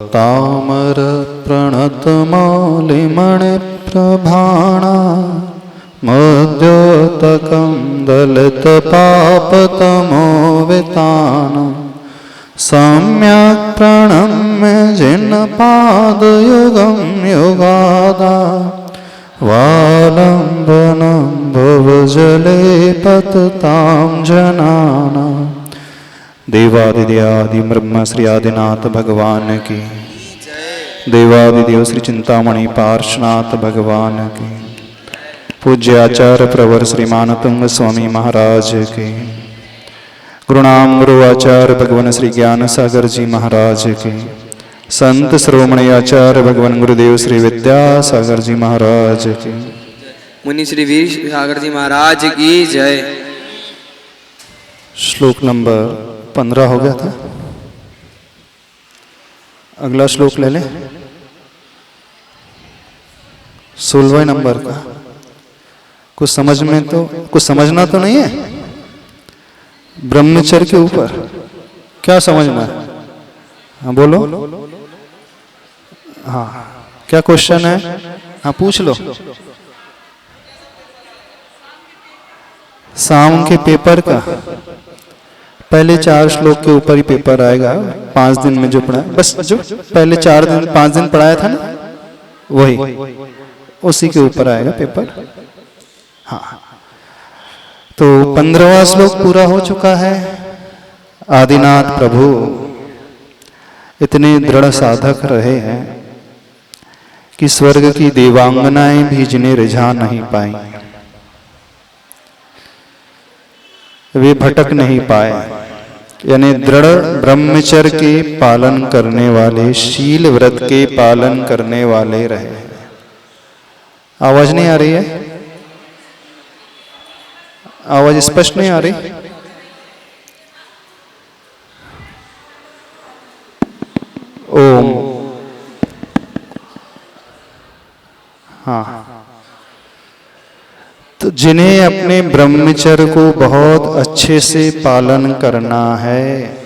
तामर प्रणतमालिमणिप्रभाणा मद्योतकं दलितपापतमोवितानं सम्यक् प्रणम्य जिनपादयुगं युगादा वालम्बनं भवजले पततां जनानां। देवादिदेवादि ब्रह्म श्री आदिनाथ भगवान की, देवादिदेव श्री चिंतामणि पार्श्वनाथ भगवान की, पूज्य आचार्य प्रवर श्रीमान तुंग स्वामी महाराज के, गुरुनाम गुरु आचार्य भगवान श्री ज्ञान सागर जी महाराज के, संत श्रोमणी आचार्य भगवान गुरुदेव श्री विद्यासागर जी महाराज के, मुनि श्री वीर सागर जी महाराज की जय। श्लोक नंबर 15 हो गया था। अगला श्लोक ले लें 16वें नंबर का। कुछ समझना तो नहीं है ब्रह्मचर्य के ऊपर। क्या समझना है? हाँ बोलो। हाँ क्या क्वेश्चन है? हाँ पूछ लो। शाम के पेपर का पहले 4 श्लोक के ऊपर ही पेपर आएगा। 5 दिन में जो पढ़ा बस, जो पहले 5 दिन पढ़ाया था ना, वही उसी के ऊपर आएगा पेपर। हाँ तो 15वां श्लोक पूरा हो चुका है। आदिनाथ प्रभु इतने दृढ़ साधक रहे हैं कि स्वर्ग की देवांगनाएं भी जिन्हें रिझा नहीं पाई, वे भटक नहीं पाए, यानी दृढ़ ब्रह्मचर्य के पालन करने वाले, शील व्रत के पालन करने वाले रहे। आवाज नहीं आ रही है? आवाज स्पष्ट नहीं आ रही? ओम। हाँ तो जिन्हें अपने ब्रह्मचर्य को बहुत अच्छे से पालन करना है,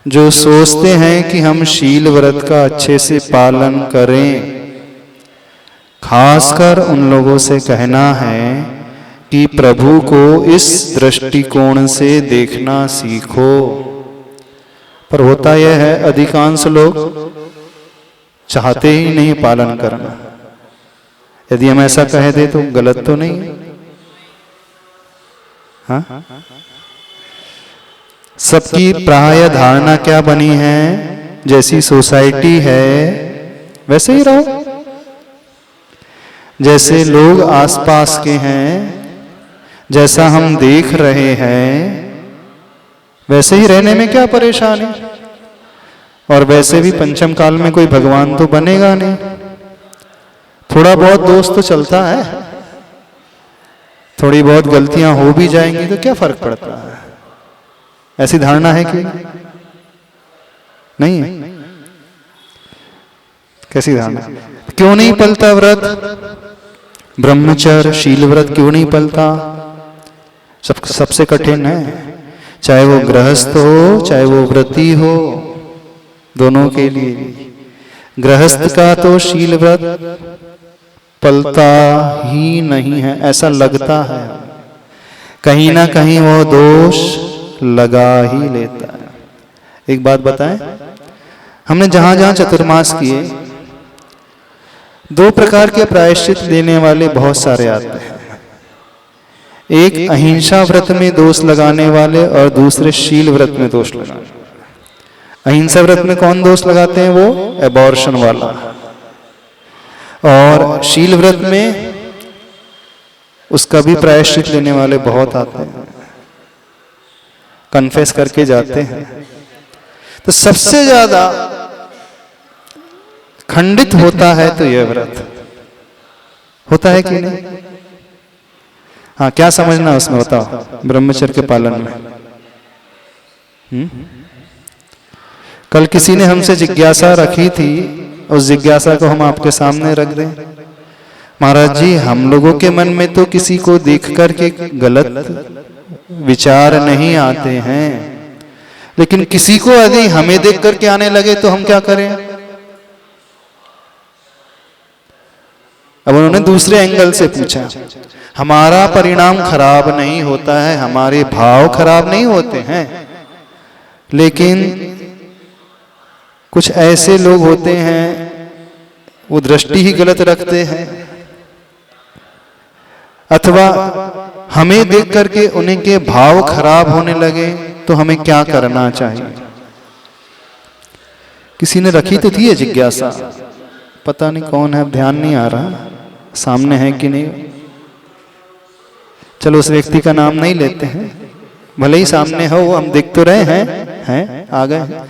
जो सोचते हैं कि हम शील व्रत का अच्छे से पालन करें, खासकर उन लोगों से कहना है कि प्रभु को इस दृष्टिकोण से देखना सीखो। पर होता यह है अधिकांश लोग चाहते ही नहीं पालन करना। यदि हम ऐसा कह दे तो गलत तो नहीं है? हाँ? सबकी प्राय धारणा क्या बनी है? जैसी सोसाइटी है वैसे ही रहो, जैसे लोग आसपास के हैं, जैसा हम देख रहे हैं वैसे ही रहने में क्या परेशानी। और वैसे भी पंचम काल में कोई भगवान तो बनेगा नहीं। थोड़ा बहुत दोष तो चलता है, थोड़ी बहुत गलतियां हो भी जाएंगी तो क्या फर्क पड़ता है। ऐसी धारणा है कि नहीं है? कैसी धारणा? क्यों नहीं पलता व्रत? ब्रह्मचर्य शील व्रत क्यों नहीं पलता? सबसे कठिन है। चाहे वो गृहस्थ हो चाहे वो व्रती हो, दोनों के लिए। गृहस्थ का तो शील व्रत पलता ही नहीं है, ऐसा लगता है। कहीं ना कहीं वो दोष लगा ही लेता है। एक बात बताएं, हमने जहां जहां चतुर्मास किए, 2 प्रकार के प्रायश्चित देने वाले बहुत सारे आते हैं। एक अहिंसा व्रत में दोष लगाने वाले और दूसरे शील व्रत में दोष लगाने वाले। अहिंसा व्रत में कौन दोष लगाते हैं? वो एबॉर्शन वाला। और शील व्रत में उसका भी प्रायश्चित लेने वाले बहुत आते हैं, कन्फेस करके जाते हैं। तो सबसे ज्यादा खंडित होता है तो यह व्रत होता है कि नहीं? हाँ क्या समझना है उसमें बताओ, ब्रह्मचर्य के पालन में। कल किसी ने हमसे जिज्ञासा रखी थी, उस जिज्ञासा को हम आपके सामने रख दें। महाराज जी, हम लोगों के मन में तो किसी को देख करके गलत विचार नहीं आते हैं, लेकिन किसी को यदि हमें देख करके आने लगे तो हम क्या करें? अब उन्होंने दूसरे एंगल से पूछा, हमारा परिणाम खराब नहीं होता है, हमारे भाव खराब नहीं होते हैं, लेकिन कुछ ऐसे लोग होते हैं वो दृष्टि ही गलत रखते हैं, अथवा हमें देख करके उनके भाव खराब होने लगे तो हमें क्या करना चाहिए? किसी ने रखी तो थी ये जिज्ञासा, पता नहीं कौन है, ध्यान नहीं आ रहा, सामने है कि नहीं। चलो उस व्यक्ति का नाम नहीं लेते हैं, भले ही सामने हो, हम देख तो रहे हैं आ गए,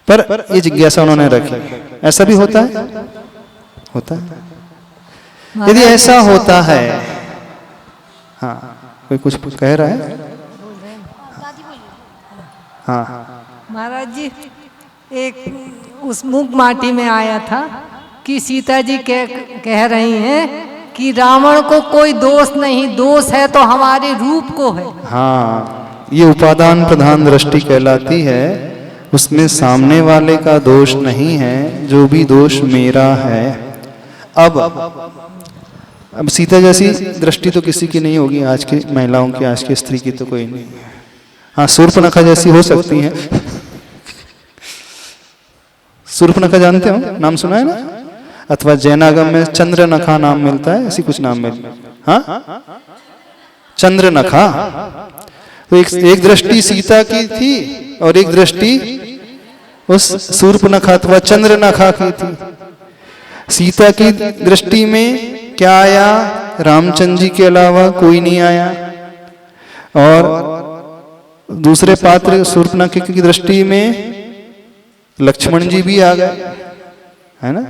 पर ये जिज्ञासा उन्होंने रखी। ऐसा भी होता है? होता है। यदि ऐसा होता है, हाँ कोई कुछ कह रहा है? हाँ महाराज जी, एक उस मूक माटी में आया था कि सीता जी कह रही हैं कि रावण को कोई दोष नहीं, दोष है तो हमारे रूप को है। हाँ, ये उपादान प्रधान दृष्टि कहलाती है, उसमें सामने वाले का दोष नहीं है, जो भी दोष मेरा है। अब सीता जैसी दृष्टि तो किसी की नहीं होगी, आज की महिलाओं की, आज की स्त्री की तो कोई नहीं। हाँ, शूर्पणखा जैसी हो सकती है। शूर्पणखा जानते हो, नाम सुना है ना? अथवा जैनागम में चंद्रनखा नाम मिलता है, ऐसी कुछ नाम मिलता है। हाँ, चंद्रनखा। तो एक दृष्टि सीता की थी और एक दृष्टि उस शूर्पणखा अथवा चंद्रनखा की थी। सीता की दृष्टि में क्या आया? रामचंद्र जी के अलावा कोई नहीं आया, और दूसरे पात्र शूर्पणखा की दृष्टि में लक्ष्मण जी भी आ गए, है ना?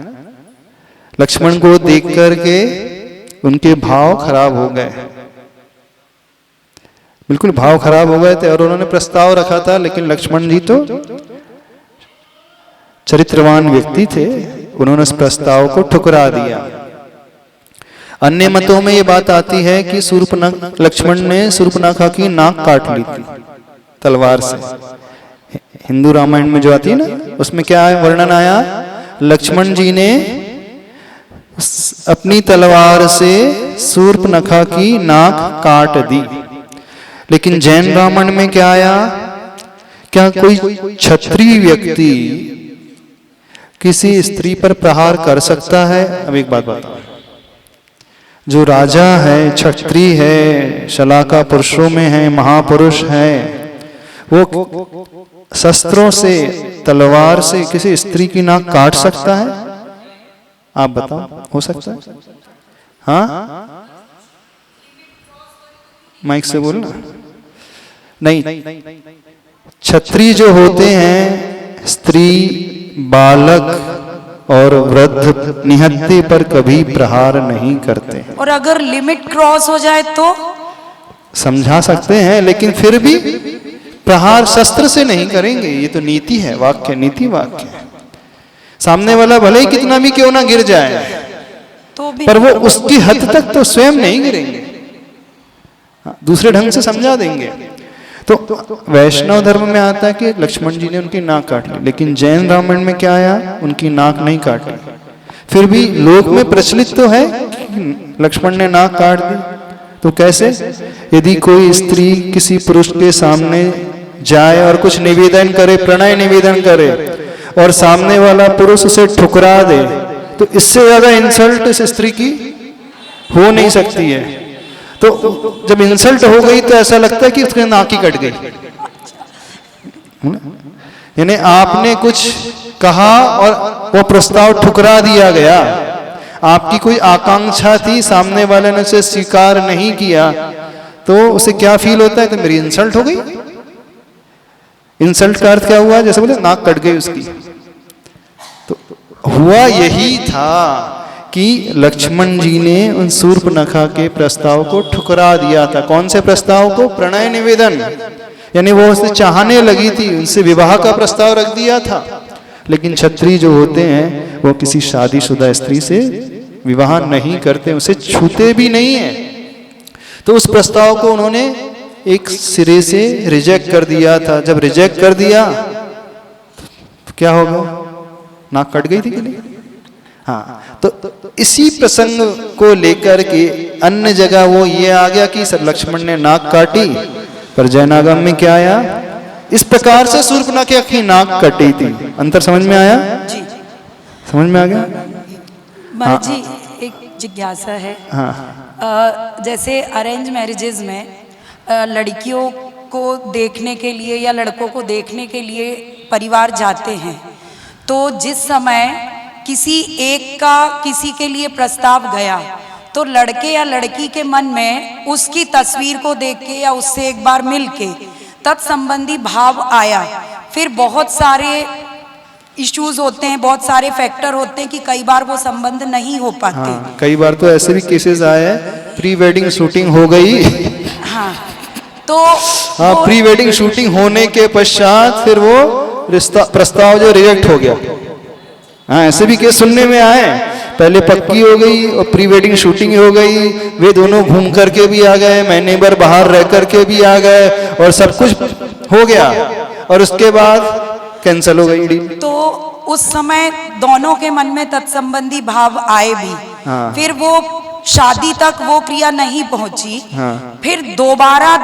लक्ष्मण को देख करके उनके भाव खराब हो गए, बिल्कुल भाव खराब हो गए थे, और उन्होंने प्रस्ताव रखा था, लेकिन लक्ष्मण जी तो चरित्रवान व्यक्ति थे, उन्होंने उस प्रस्ताव को ठुकरा दिया। अन्य मतों में ये बात आती है कि लक्ष्मण ने शूर्पणखा की नाक काट ली थी तलवार से। हिंदू रामायण में जो आती है ना, उसमें क्या वर्णन आया? लक्ष्मण जी ने अपनी तलवार से शूर्पणखा की नाक काट दी। लेकिन जैन रामायण में क्या आया? क्या कोई क्षत्रिय व्यक्ति किसी स्त्री पर प्रहार कर सकता है? अब एक बात बताओ, जो राजा है, क्षत्रिय है, शलाका पुरुषों में है, महापुरुष है, वो शस्त्रों से, तलवार से किसी स्त्री की नाक काट सकता है? आप बताओ, हो सकता है? हाँ, माइक से बोलना। नहीं, क्षत्रिय जो होते हैं, स्त्री, बालक और वृद्ध निहत्थे पर कभी प्रहार नहीं करते। और अगर लिमिट क्रॉस हो जाए तो समझा सकते हैं, लेकिन फिर भी प्रहार शस्त्र से नहीं करेंगे। ये तो नीति है, वाक्य, नीति वाक्य है। सामने वाला भले ही कितना भी क्यों ना गिर जाए, तो भी पर वो उसकी हद तक तो स्वयं नहीं गिरेंगे, दूसरे ढंग से समझा देंगे। तो वैष्णव धर्म में आता है कि लक्ष्मण जी ने उनकी नाक काट ली, लेकिन जैन रामायण में क्या आया? उनकी नाक नहीं काटी। फिर भी लोक में प्रचलित तो है कि लक्ष्मण ने नाक काट दी। तो कैसे? यदि कोई स्त्री किसी पुरुष के सामने जाए और कुछ निवेदन करे, प्रणय निवेदन करे, और सामने वाला पुरुष उसे ठुकरा दे, तो इससे ज्यादा इंसल्ट इस स्त्री की हो नहीं सकती है। तो जब इंसल्ट हो गई तो ऐसा लगता है कि उसकी नाक ही कट गई। यानी आपने कुछ कहा और वो प्रस्ताव ठुकरा दिया गया। आपकी कोई आकांक्षा थी, सामने वाले ने उसे स्वीकार नहीं किया, तो उसे क्या फील होता है? तो मेरी इंसल्ट हो गई। इंसल्ट का अर्थ क्या हुआ? जैसे बोले नाक कट गई उसकी। तो हुआ यही था कि लक्ष्मण जी ने उन शूर्पणखा के प्रस्ताव को ठुकरा दिया था। कौन से प्रस्ताव को? प्रणय निवेदन, यानी वो उसे चाहने लगी थी, उनसे विवाह का प्रस्ताव रख दिया था। लेकिन क्षत्रिय जो होते हैं वो किसी शादीशुदा स्त्री से विवाह नहीं करते, उसे छूते भी नहीं है। तो उस प्रस्ताव को उन्होंने एक सिरे से रिजेक्ट कर दिया था। जब रिजेक्ट कर दिया तो क्या होगा? नाक कट गई थी कि नहीं? हाँ, तो इसी प्रसंग को लेकर के अन्य जगह वो ये आ गया कि लक्ष्मण ने नाक काटी, पर जैनागम में क्या आया? इस प्रकार से शूर्पणखा की नाक कटी थी। अंतर समझ में आया? जी समझ में आ गया? महाराज जी, एक जिज्ञासा है। हाँ, जैसे अरेंज मैरिजेज में लड़कियों को देखने के लिए या लड़कों को देखने के लिए परिवार जाते हैं, तो जिस समय किसी एक का किसी के लिए प्रस्ताव गया, तो लड़के या लड़की के मन में उसकी तस्वीर को देख के या उससे एक बार मिल के तत्संबंधी भाव आया। फिर बहुत सारे इश्यूज होते हैं, बहुत सारे फैक्टर होते हैं कि कई बार वो संबंध नहीं हो पाते। हाँ, कई बार तो ऐसे भी केसेस आए हैं, प्री वेडिंग शूटिंग हो गई। हाँ, तो हाँ, प्री वेडिंग शूटिंग होने के पश्चात फिर वो रिश्ता प्रस्ताव जो रिजेक्ट हो गया। हाँ, ऐसे भी केस सुनने में आए। पहले पक्की हो गई और प्री वेडिंग शूटिंग हो गई, वे दोनों घूम करके भी आ गए, महीने भर बाहर रह करके भी आ गए और सब कुछ हो गया, और उसके बाद कैंसिल हो गई डील। तो उस समय दोनों के मन में तत्संबंधी भाव आए भी। हाँ। फिर वो शादी तक वो क्रिया नहीं पहुंची। हाँ। फिर दोबारा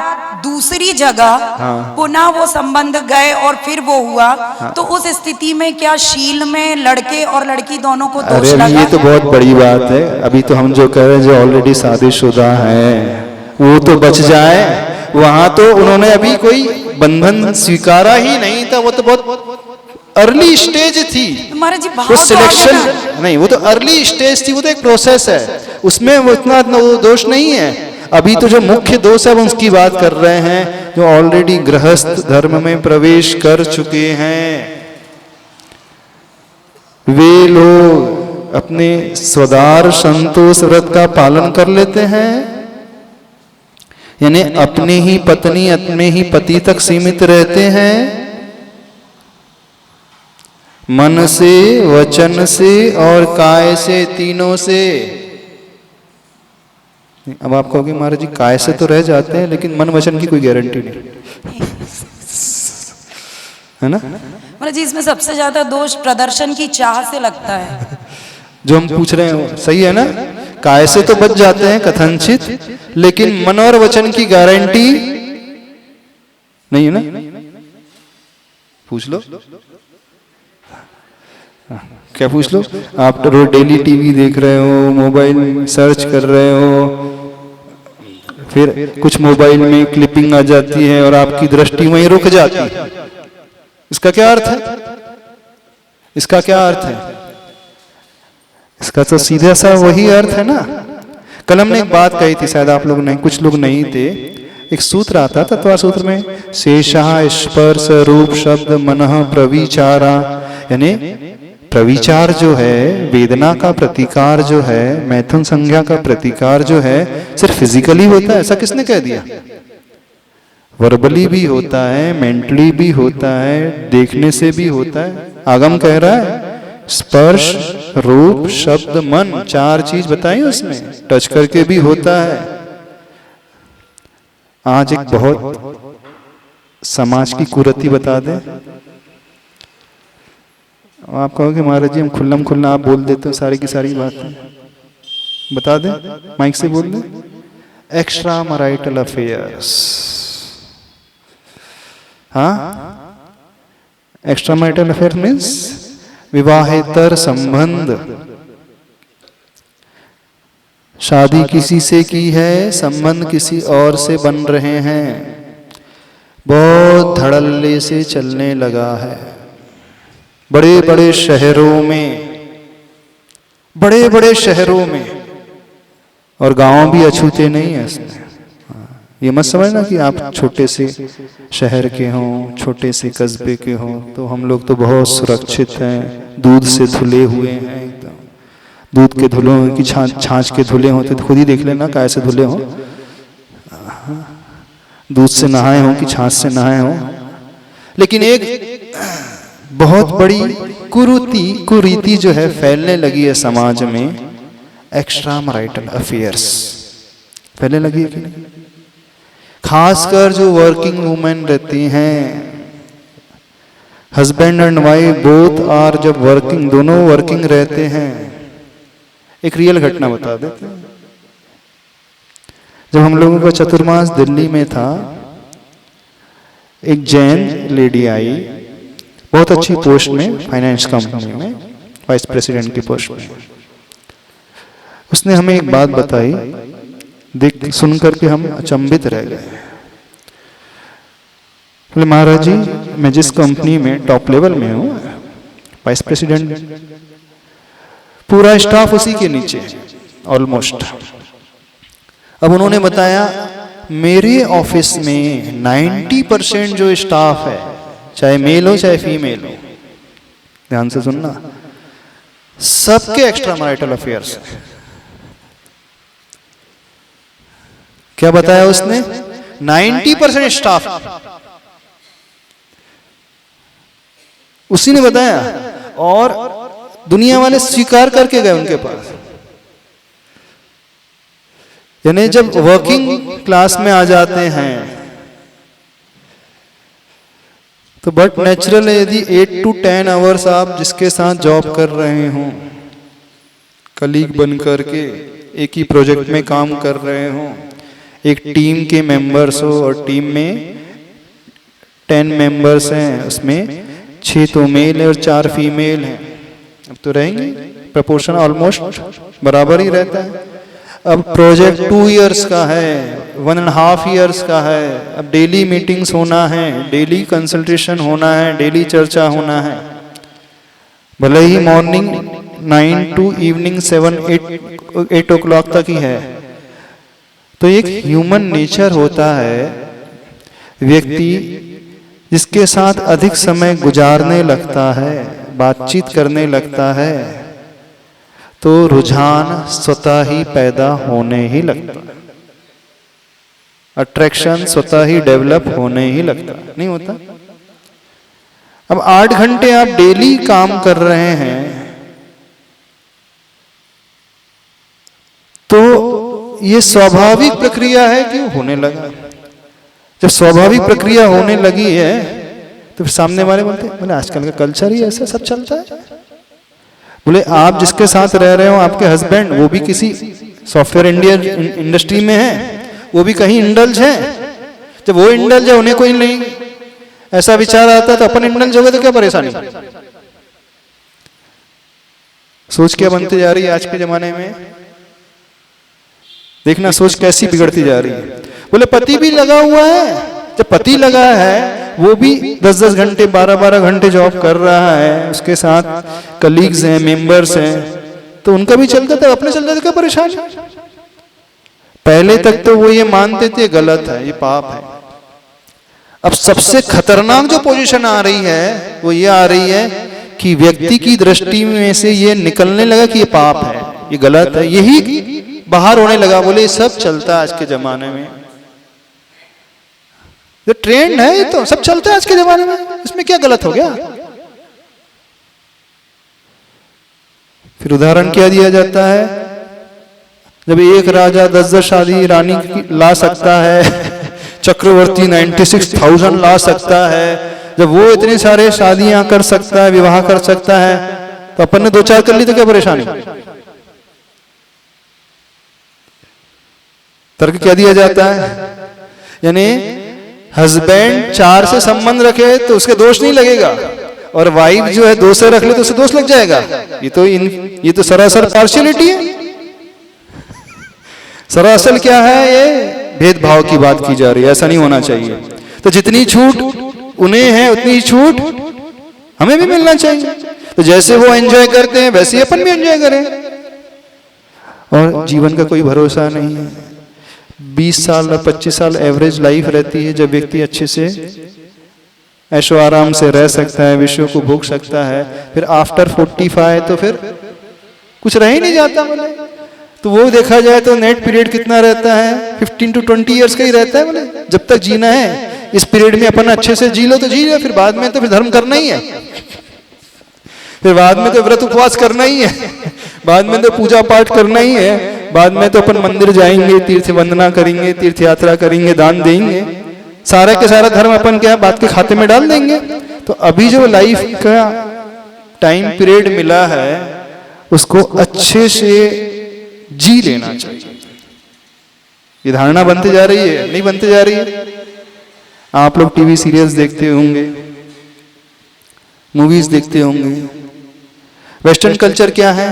दूसरी जगह हाँ। पुनः वो संबंध गए और फिर वो हुआ। हाँ। तो उस स्थिति में क्या शील में लड़के और लड़की दोनों को दोष अरे लगा? ये तो बहुत बड़ी बात है। अभी तो हम जो कह रहे हैं, जो ऑलरेडी शादीशुदा हैं वो तो बच जाए। वहां तो उन्होंने अभी कोई बंधन स्वीकारा ही नहीं था, वो तो बहुत अर्ली स्टेज थी। महाराज जी, भाव वो तो सिलेक्शन आ गया ना। नहीं, वो तो अर्ली स्टेज थी, वो तो एक प्रोसेस है, उसमें वो इतना दोष नहीं है। अभी तो जो मुख्य दोष है उसकी बात कर रहे हैं, जो ऑलरेडी गृहस्थ धर्म में प्रवेश कर चुके हैं। वे लोग अपने स्वदार संतोष व्रत का पालन कर लेते हैं, यानी अपने ही पत्नी अपने ही पति तक सीमित रहते हैं, मन से, वचन से और काय से, तीनों से। अब आप कहोगे महाराज जी काय से तो रह जाते हैं, लेकिन मन वचन की कोई गारंटी नहीं है ना। महाराज जी, इसमें सबसे ज्यादा दोष प्रदर्शन की चाह से लगता है। जो हम पूछ रहे हैं सही है ना, काय से तो बच जाते हैं कथनचित, लेकिन मन और वचन की गारंटी नहीं है ना। पूछ लो, क्या पूछ लो। आप तो रोज डेली टीवी देख रहे हो, मोबाइल सर्च कर रहे हो, फिर कुछ मोबाइल में क्लिपिंग आ जाती है और आपकी दृष्टि वहीं रुक जाती है। इसका क्या अर्थ है? इसका क्या अर्थ है? इसका तो सीधा सा वही अर्थ है ना। कल हमने एक बात कही थी, शायद आप लोग नहीं, कुछ लोग नहीं थे। एक सूत्र आता था तत्व सूत्र में, शेषः स्पर्श रूप शब्द मनः प्रविचारा, यानी प्रविचार जो है, वेदना का प्रतिकार जो है, मैथुन संज्ञा का प्रतिकार जो है, सिर्फ फिजिकली होता है ऐसा किसने कह दिया? वर्बली भी होता है, मेंटली भी होता है, देखने से भी होता है। आगम कह रहा है स्पर्श रूप शब्द मन, चार चीज बताई उसमें, टच करके भी होता है। आज एक बहुत समाज की कुरीति बता दे। आप कहोगे महाराज जी हम खुल्लम खुल्ला आप बोल देते हो सारी की सारी बातें, बता दे, माइक से बोल दे। एक्स्ट्रा मैरिटल अफेयर्स, हाँ, एक्स्ट्रा मैरिटल अफेयर मीन्स विवाहेतर संबंध। शादी किसी से की है, संबंध किसी और से बन रहे हैं, बहुत धड़ल्ले से चलने लगा है। बड़े बड़े शहरों में, बड़े बड़े शहरों में, और गांव भी अछूते नहीं है इसमें। ये मत समझना कि आप छोटे से शहर के हों, छोटे से कस्बे के हों तो हम लोग तो बहुत सुरक्षित हैं, दूध से धुले हुए हैं एकदम। दूध के धुले हों कि छाछ के धुले हों, तो खुद ही देख लेना कैसे धुले हों। दूध से नहाए हों कि छाछ से नहाए हों। लेकिन एक बहुत बड़ी कुरीति जो है फैलने लगी है समाज में, एक्स्ट्रा मैरिटल अफेयर्स फैलने लगी है कि नहीं? खासकर जो वर्किंग वुमेन रहती हैं, husband and wife both are, जब वर्किंग, दोनों वर्किंग रहते हैं। एक रियल घटना बता देते हैं। जब हम लोगों का चतुर्मास दिल्ली में था, एक जैन लेडी आई, बहुत अच्छी पोस्ट में, फाइनेंस कंपनी में वाइस प्रेसिडेंट की पोस्ट में। उसने हमें एक बात बताई, देख सुन करके हम अचंभित रह गए। बोले महाराज जी, मैं जिस कंपनी में टॉप लेवल में हूँ, वाइस प्रेसिडेंट, पूरा स्टाफ उसी के नीचे ऑलमोस्ट। अब उन्होंने बताया मेरे ऑफिस में 90% जो स्टाफ है, चाहे मेल हो चाहे फीमेल हो, ध्यान से सुनना, सबके एक्स्ट्रा मैरिटल अफेयर्स। क्या बताया उसने? 90% स्टाफ, उसी ने बताया। और दुनिया वाले स्वीकार करके गए उनके पास। यानी जब वर्किंग क्लास में आ जाते हैं तो बट नेचुरल है, यदि 8 to 10 आवर्स आप जिसके साथ जॉब कर रहे हो, कलीग बन करके एक ही प्रोजेक्ट में काम कर रहे हो, एक टीम के मेंबर्स हो और टीम में 10 मेंबर्स हैं, उसमें 6 तो मेल है और 4 फीमेल हैं, अब तो रहेंगे, प्रपोर्शन ऑलमोस्ट बराबर ही रहता है। अब प्रोजेक्ट 2 इयर्स का है, 1.5 इयर्स का है, अब डेली मीटिंग्स होना है, डेली कंसल्टेशन होना है, डेली चर्चा होना है, भले ही मॉर्निंग 9 to इवनिंग 7-8 o'clock तक ही है। तो एक ह्यूमन नेचर होता है, व्यक्ति जिसके साथ अधिक समय गुजारने लगता है, बातचीत करने लगता है, तो रुझान स्वतः ही पैदा होने ही लगता है, अट्रैक्शन स्वतः ही डेवलप होने ही लगता है, नहीं होता? अब 8 घंटे आप डेली काम कर रहे हैं, तो ये स्वाभाविक प्रक्रिया है कि होने लगा। जब स्वाभाविक प्रक्रिया होने लगी है तो फिर सामने वाले बोले आजकल का कल्चर ही ऐसा, सब चलता है। बोले आप जिसके साथ रह रहे हो, आपके हस्बैंड, वो भी किसी सॉफ्टवेयर इंडस्ट्री में है, वो भी कहीं इंडल्ज है। जब वो इंडल्ज है, उन्हें कोई नहीं ऐसा विचार आता तो अपन इंडल्ज हो गए तो क्या परेशानी? सोच क्या बनती जा रही है आज के जमाने में, देखना सोच कैसी बिगड़ती जा रही है। बोले पति भी लगा हुआ है, जब पति लगा है वो भी 10-10 घंटे 12-12 घंटे जॉब कर रहा है, उसके साथ कलीग्स हैं, मेंबर्स हैं, तो उनका भी चलता था, अपने चलता था, क्या परेशान? पहले तक तो वो ये मानते थे गलत है, ये पाप है। अब सबसे खतरनाक जो पोजीशन आ रही है वो ये आ रही है कि व्यक्ति की दृष्टि में से ये निकलने लगा कि ये पाप है, ये गलत है, यही बाहर होने लगा। बोले सब चलता है आज के जमाने में, ये ट्रेंड है, ये तो सब चलता है आज के जमाने में, इसमें क्या गलत हो गया? फिर उदाहरण क्या दिया जाता है, जब एक राजा 10-10 शादी रानी की ला सकता है, चक्रवर्ती 96,000 ला सकता है, जब वो इतनी सारे शादियां कर सकता है, विवाह कर सकता है, तो अपन ने 2-4 कर ली तो क्या परेशानी? तर्क क्या दिया जाता है, यानी हस्बैंड 4 से संबंध रखे तो उसके दोष नहीं लगेगा, और वाइफ जो है 2 से रख ले तो उसे दोष लग जाएगा। ये तो सरासर पार्शियलिटी है। सरासर क्या है, ये भेदभाव की बात की जा रही है, ऐसा नहीं होना चाहिए। तो जितनी छूट उन्हें है उतनी ही छूट हमें भी मिलना चाहिए। तो जैसे वो एंजॉय करते हैं वैसे ही अपन भी एंजॉय करें। और जीवन का कोई भरोसा नहीं है, 20 साल और 25 साल एवरेज लाइफ रहती है, जब व्यक्ति अच्छे से ऐशो आराम से रह सकता है, विषयों को भोग सकता है। फिर आफ्टर 45 तो फिर कुछ रह ही नहीं जाता। बोले तो वो देखा जाए तो नेट पीरियड कितना रहता है, 15 to 20 ईयर्स का ही रहता है। बोले जब तक जीना है इस पीरियड में अपन अच्छे से जी लो तो जी लो, फिर बाद में तो फिर धर्म करना ही है, फिर बाद में तो व्रत उपवास करना ही है, बाद में तो पूजा पाठ करना ही है, बाद में तो अपन मंदिर जाएंगे, तीर्थ वंदना करेंगे, तीर्थ यात्रा करेंगे, दान देंगे, सारा के सारा धर्म अपन क्या बात के खाते में डाल देंगे। तो अभी जो लाइफ का टाइम पीरियड मिला है उसको अच्छे से जी लेना चाहिए। ये धारणा बनते जा रही है, नहीं बनते जा रही है? आप लोग टीवी सीरियल्स देखते होंगे, मूवीज देखते होंगे। वेस्टर्न कल्चर क्या है,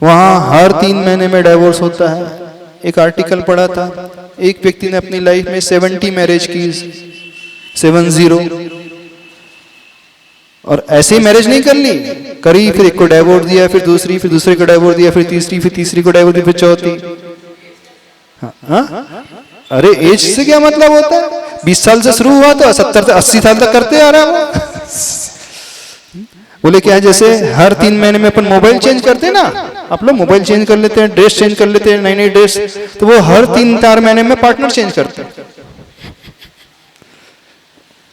वहां हर 3 महीने में डाइवोर्स होता है। एक आर्टिकल पढ़ा था, एक व्यक्ति ने अपनी लाइफ में 70 मैरिज की, 70, और ऐसे ही मैरिज नहीं कर ली, करी, फिर एक को डाइवोर्स दिया, फिर दूसरे को डाइवोर्स दिया, फिर तीसरी को डाइवोर्स दिया, फिर चौथी। हाँ? अरे एज से क्या मतलब होता है? 20 साल से शुरू हुआ तो 70 से 80 साल तक करते आ रहा है। बोले क्या है, जैसे हर 3 महीने में अपन मोबाइल चेंज करते हैं ना, आप लोग मोबाइल चेंज कर लेते हैं, ड्रेस चेंज कर लेते हैं, नई ड्रेस, तो वो हर 3-4 महीने में पार्टनर चेंज करते हैं।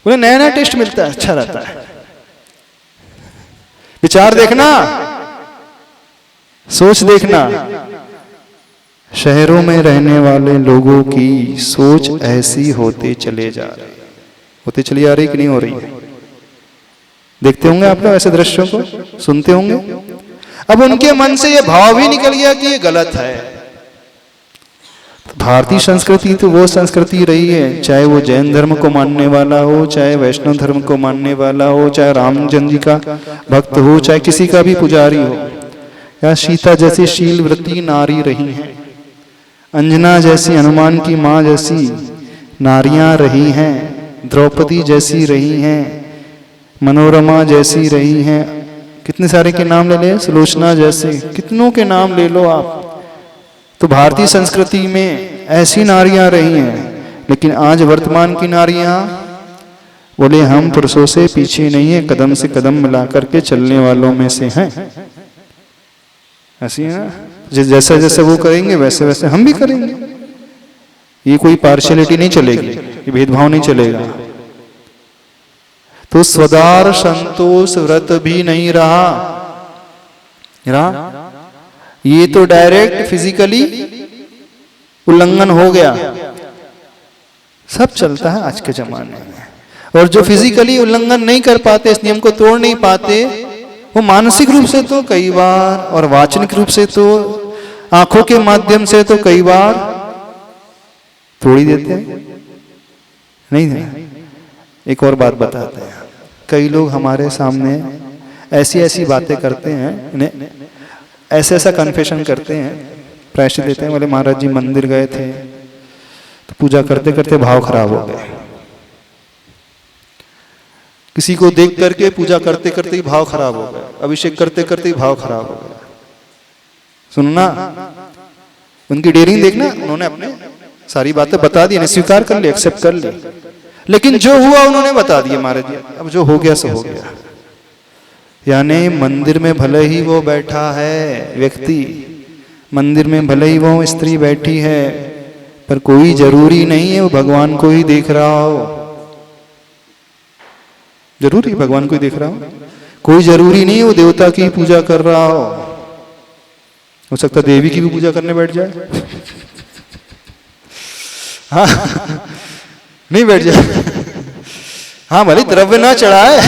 बोले नया टेस्ट मिलता है, अच्छा रहता है। विचार देखना, सोच देखना, शहरों में रहने वाले लोगों की सोच ऐसी होते चली आ रही कि नहीं हो रही है? देखते होंगे आप लोग ऐसे दृश्यों को, सुनते होंगे। अब उनके मन से ये भाव भी निकल गया कि ये गलत है। भारतीय संस्कृति तो वो संस्कृति रही है, चाहे वो जैन धर्म को मानने वाला हो, चाहे वैष्णव धर्म को मानने वाला हो, चाहे रामचंद्र जी का भक्त हो, चाहे किसी का भी पुजारी हो, या सीता जैसी शीलव्रती नारी रही हैं, अंजना जैसी, हनुमान की माँ जैसी नारियां रही हैं, द्रौपदी जैसी रही हैं, मनोरमा जैसी रही हैं, कितने सारे के नाम ले ले, सुलोचना जैसे, कितनों के नाम ले लो आप। तो भारतीय संस्कृति में ऐसी नारियां रही हैं, लेकिन आज वर्तमान की नारियां बोले हम पुरुषों से पीछे नहीं है, कदम से कदम मिला करके चलने वालों में से हैं। ऐसी है ना, जैसा जैसा वो करेंगे वैसे वैसे हम भी करेंगे। ये कोई पार्शियलिटी नहीं चलेगी, ये भेदभाव नहीं चलेगा। तो स्वदार संतोष व्रत भी नहीं रहा, ये तो डायरेक्ट फिजिकली उल्लंघन हो गया। सब चलता है आज के जमाने में। और जो फिजिकली उल्लंघन नहीं कर पाते, इस नियम को तोड़ नहीं पाते, वो मानसिक रूप से तो कई बार, और वाचनिक रूप से तो, आंखों के माध्यम से तो कई बार तोड़ ही देते हैं। नहीं, एक और बात बताते हैं। कई लोग हमारे सामने ऐसी ऐसी बातें करते हैं, इन्हें ऐसा ऐसा कन्फेशन करते हैं, प्रायश्चित देते हैं। बोले महाराज जी मंदिर गए थे तो पूजा करते करते भाव खराब हो गए, किसी को देख करके पूजा करते करते ही भाव खराब हो गया, अभिषेक करते करते ही भाव खराब हो गया। सुनना, उनकी डेयरिंग देखना, उन्होंने अपने सारी बातें बता दी, स्वीकार कर ली, एक्सेप्ट कर ली, लेकिन जो हुआ उन्होंने बता दिया महाराज जी, अब जो हो गया सो हो गया। यानी मंदिर में भले ही वो बैठा है व्यक्ति, मंदिर में भले ही वो स्त्री बैठी है, पर कोई जरूरी नहीं है वो भगवान को ही देख रहा हो। जरूरी भगवान को ही देख रहा हो? कोई जरूरी नहीं है वो देवता की पूजा कर रहा हो सकता देवी की भी पूजा करने बैठ जाए। हाँ, नहीं बैठ जाए। हाँ भले द्रव्य ना चढ़ाए,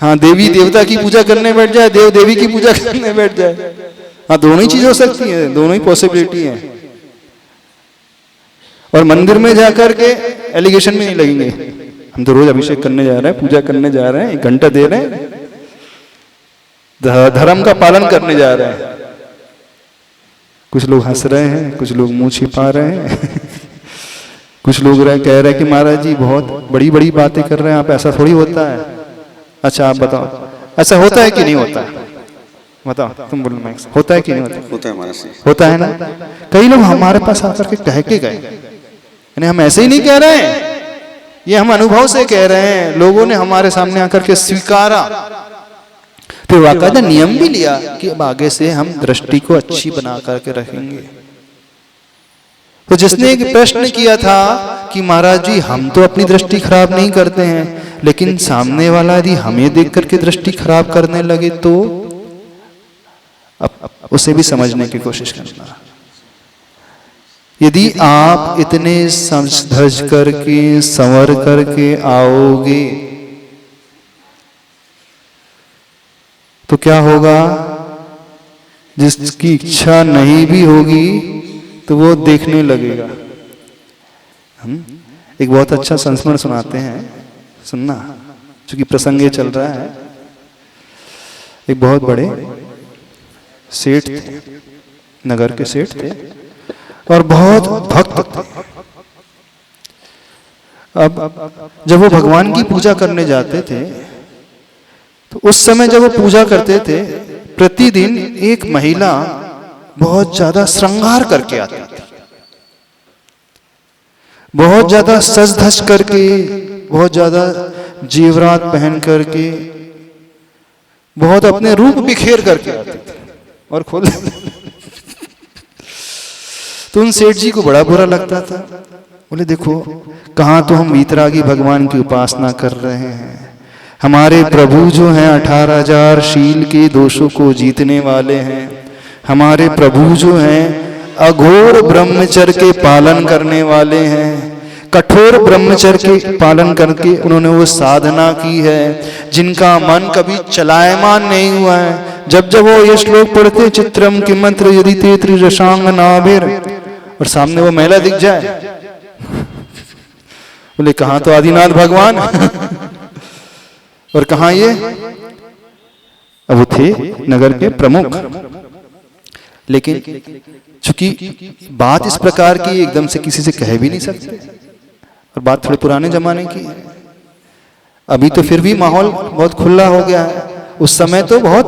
हाँ देवी देवता की पूजा करने बैठ जाए, देव देवी की पूजा करने बैठ जाए। हाँ दोनों ही चीज हो सकती है, दोनों ही पॉसिबिलिटी है। और मंदिर में जाकर के एलिगेशन भी नहीं लगेंगे, हम तो रोज अभिषेक करने जा रहे हैं, पूजा करने जा रहे हैं, 1 घंटा दे रहे हैं, धर्म का पालन करने जा रहे हैं। कुछ लोग हंस रहे हैं, कुछ लोग मुंह छिपा रहे हैं, कुछ लोग कह रहे हैं कि महाराज जी बहुत बड़ी बड़ी बातें कर रहे हैं आप, ऐसा थोड़ी होता है। अच्छा आप बताओ, ऐसा होता है कि नहीं होता? बताओ तुम बोलो मैक्स, होता है कि नहीं होता? होता है हमारे से, होता है ना। कई लोग हमारे पास आकर के कह के गए, यानी हम ऐसे ही नहीं कह रहे हैं, ये हम अनुभव से कह रहे हैं। लोगों ने हमारे सामने आकर के स्वीकारा, फिर वाकायदा नियम भी लिया कि अब आगे से हम दृष्टि को अच्छी बना करके रखेंगे। तो जिसने एक प्रश्न किया था कि महाराज जी हम तो अपनी दृष्टि खराब नहीं करते हैं, लेकिन सामने वाला यदि हमें देख करके दृष्टि खराब करने लगे तो अब उसे भी समझने की कोशिश करना। यदि आप इतने सज धज करके संवर करके आओगे तो क्या होगा? जिसकी इच्छा नहीं भी होगी तो वो देखने लगेगा। हम एक बहुत अच्छा संस्मरण सुनाते हैं, सुनना, क्योंकि प्रसंग ये चल रहा है। एक बहुत बड़े सेठ थे, नगर के सेठ थे और बहुत भक्त थे। अब जब वो भगवान की पूजा करने जाते थे तो उस समय जब वो पूजा करते थे, प्रतिदिन एक महिला बहुत ज्यादा श्रृंगार करके आती थी, बहुत ज्यादा सज धज करके, बहुत ज्यादा जेवरात पहन करके, बहुत अपने रूप बिखेर करके आती थी और खुद तो उन सेठ जी को बड़ा बुरा लगता था। बोले देखो, कहाँ तो हम वीतरागी भगवान की उपासना कर रहे हैं, हमारे प्रभु जो हैं 18,000 शील के दोषों को जीतने वाले हैं, हमारे प्रभु जो हैं अघोर ब्रह्मचर्य के पालन करने वाले हैं, कठोर ब्रह्मचर्य के पालन करके उन्होंने वो साधना की है जिनका मन कभी चलायमान नहीं हुआ है। जब जब वो ये श्लोक पढ़ते, चित्रम किमंत्र यदि ते त्रिरसांग नाभिर, और सामने वो महिला दिख जाए, बोले कहाँ तो आदिनाथ भगवान और कहाँ ये? अब वो थे नगर के प्रमुख। लेकिन चूंकि बात इस प्रकार की एकदम से किसी से कह भी नहीं सकते, और बात थोड़े पुराने जमाने की है। अभी तो फिर भी माहौल बहुत खुला हो गया है, उस समय तो बहुत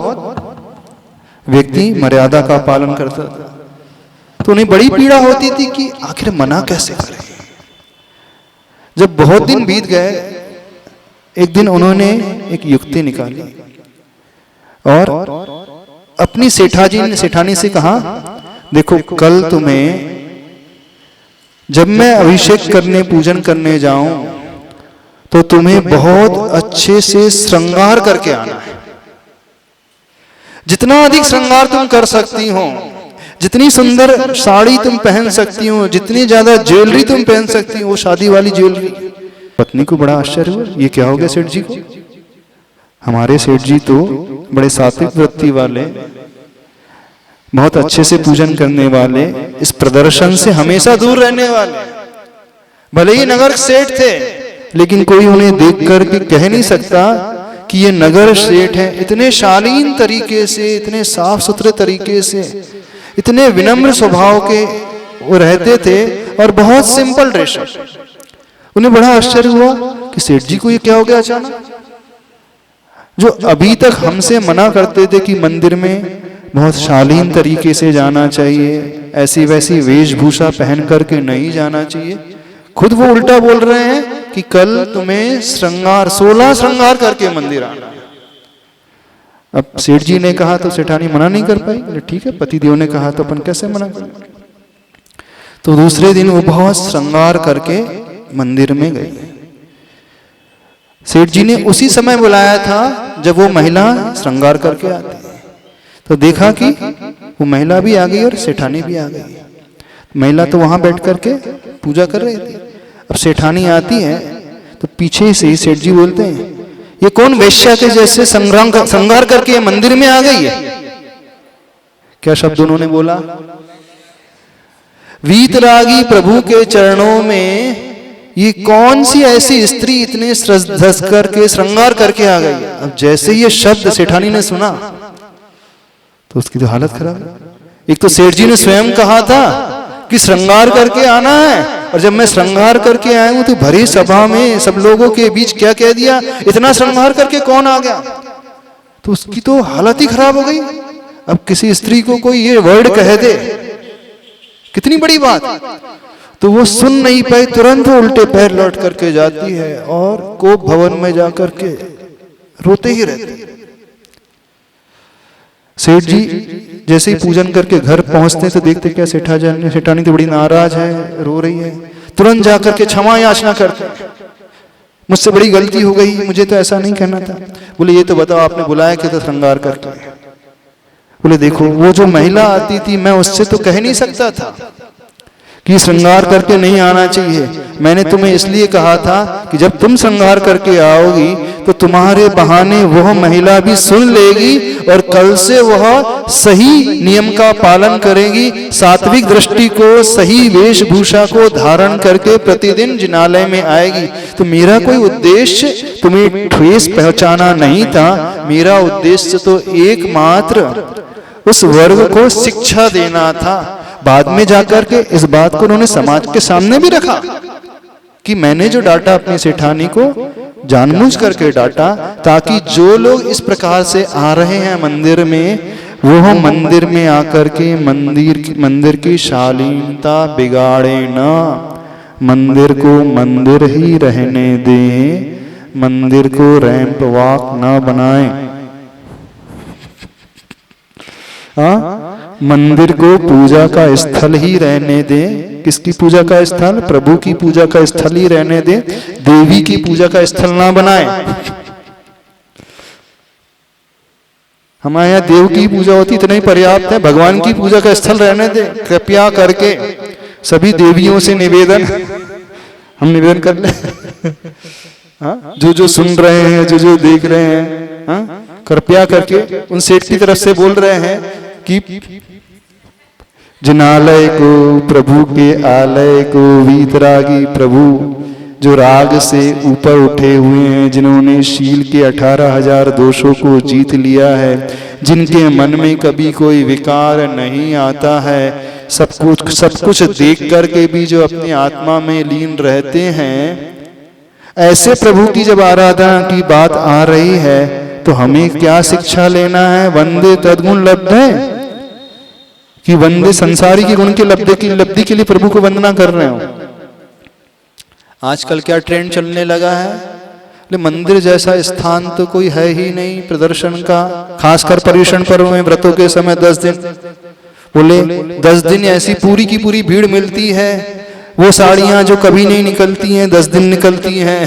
व्यक्ति मर्यादा का पालन करता था। तो उन्हें बड़ी पीड़ा होती थी कि आखिर मना कैसे करें। जब बहुत दिन बीत गए, एक दिन उन्होंने एक युक्ति निकाली और अपनी सेठानी से कहा, देखो कल तुम्हें जब मैं अभिषेक करने पूजन करने जाऊं तो तुम्हें बहुत अच्छे से श्रृंगार करके आना है। जितना अधिक श्रृंगार तुम कर सकती हो, जितनी सुंदर साड़ी तुम पहन सकती हो, जितनी ज्यादा ज्वेलरी तुम पहन सकती हो, वो शादी वाली ज्वेलरी। पत्नी को बड़ा आश्चर्य हुआ, ये क्या हो गया सेठ जी को? हमारे सेठ जी तो बड़े सात्विक वृत्ति वाले, बहुत अच्छे से पूजन करने वाले, इस प्रदर्शन से हमेशा दूर रहने वाले। भले ही नगर सेठ थे, लेकिन कोई उन्हें देख करके कह नहीं सकता कि ये नगर सेठ है। इतने शालीन तरीके से, इतने साफ सुथरे तरीके से, इतने विनम्र स्वभाव के वो रहते थे और बहुत सिंपल ड्रेस। उन्हें बड़ा आश्चर्य हुआ कि सेठ जी को ये क्या हो गया अचानक। जो अभी तक हमसे मना करते थे कि मंदिर में बहुत शालीन तरीके से जाना चाहिए, ऐसी वैसी वेशभूषा पहन करके नहीं जाना चाहिए, खुद वो उल्टा बोल रहे हैं कि कल तुम्हें श्रृंगार 16 श्रृंगार करके मंदिर आना। अब सेठ जी ने कहा तो सेठानी मना नहीं कर पाई। बोले ठीक है, पतिदेव ने कहा तो अपन कैसे मना करें। तो दूसरे दिन वो बहुत श्रृंगार करके मंदिर में गई। सेठ जी ने उसी समय बुलाया था जब वो महिला श्रृंगार करके आती। तो देखा कि वो महिला भी आ गई और सेठानी भी आ गई। महिला तो वहां बैठ करके पूजा कर रही थी। अब सेठानी आती है तो पीछे से ही सेठ जी बोलते हैं, ये कौन वेश्या के जैसे श्रृंगार करके मंदिर में आ गई है? क्या शब्द उन्होंने बोला? वीतरागी प्रभु के चरणों में ये कौन सी ऐसी स्त्री इतने धस करके श्रृंगार करके आ गई? अब जैसे ये शब्द सेठानी ने सुना तो उसकी तो हालत खराब। एक तो सेठ जी ने स्वयं कहा था कि श्रृंगार करके आना है, और जब मैं श्रृंगार करके आया हूं तो भरी सभा में सब लोगों के बीच क्या कह दिया, इतना श्रृंगार करके कौन आ गया? तो उसकी तो हालत ही खराब हो गई। अब किसी स्त्री को कोई ये वर्ड कह दे, कितनी बड़ी बात। तो वो सुन नहीं पाई, तुरंत वो उल्टे पैर लौट करके जाती है और कोप भवन में जाकर के रोते ही रहती। सेठ जी जैसे ही पूजन करके घर पहुंचते तो देखते क्या सेठानी तो बड़ी नाराज है, रो रही है। तुरंत जाकर के क्षमा याचना करते, मुझसे बड़ी गलती हो गई, मुझे तो ऐसा नहीं कहना था। बोले ये तो बताओ, आपने बुलाया कि तो श्रृंगार करके? बोले देखो वो जो महिला आती थी मैं उससे तो कह नहीं सकता था कि श्रृंगार करके नहीं आना चाहिए। मैंने तुम्हें इसलिए कहा था कि जब तुम श्रृंगार करके आओगी तो तुम्हारे बहाने वह महिला भी सुन लेगी और कल से वह सही नियम का पालन करेगी, सात्विक दृष्टि को, सही वेशभूषा को धारण करके प्रतिदिन जिनालय में आएगी। तो मेरा कोई उद्देश्य तुम्हें ठेस पहुंचाना नहीं था, मेरा उद्देश्य तो एकमात्र उस वर्ग को शिक्षा देना था। बाद में जाकर के इस बात को उन्होंने समाज के सामने भी रखा कि मैंने जो डांटा अपनी सेठानी को जानबूझ करके डांटा, ताकि जो लोग इस प्रकार से आ रहे हैं मंदिर में, वो मंदिर में आकर के मंदिर की शालीनता बिगाड़े ना, मंदिर को मंदिर ही रहने दें, मंदिर को रैंप वॉक ना बनाएं। मंदिर को पूजा का स्थल ही रहने दें। किसकी पूजा का स्थल? प्रभु की पूजा का स्थल ही रहने दें, देवी की पूजा का स्थल ना बनाएं। हमारे यहाँ देव की पूजा होती इतना ही पर्याप्त है, भगवान की पूजा का स्थल रहने दें। कृपया करके सभी देवियों से निवेदन, हम निवेदन कर ले जो जो सुन रहे हैं, जो जो देख रहे हैं, कृपया करके उन सेठ की तरफ से बोल रहे हैं कि जिनालय को, प्रभु के आलय को, वीतरागी प्रभु जो राग से ऊपर उठे हुए हैं, जिन्होंने शील के 18,000 दोषों को जीत लिया है, जिनके मन में कभी कोई विकार नहीं आता है, सब कुछ देख करके भी जो अपनी आत्मा में लीन रहते हैं, ऐसे प्रभु की जब आराधना की बात आ रही है तो हमें क्या शिक्षा लेना है? वंदे तद्गुण लब्धे, कि वंदे संसारी के गुण के लब्धि के लिए प्रभु को वंदना कर रहे हो। आजकल क्या ट्रेंड चलने लगा है? मंदिर जैसा स्थान तो कोई है ही नहीं प्रदर्शन का, खासकर पर्युषण पर्व में व्रतों के समय 10 दिन, बोले 10 दिन ऐसी पूरी की पूरी भीड़ मिलती है। वो साड़ियां जो कभी नहीं निकलती हैं 10 दिन निकलती हैं,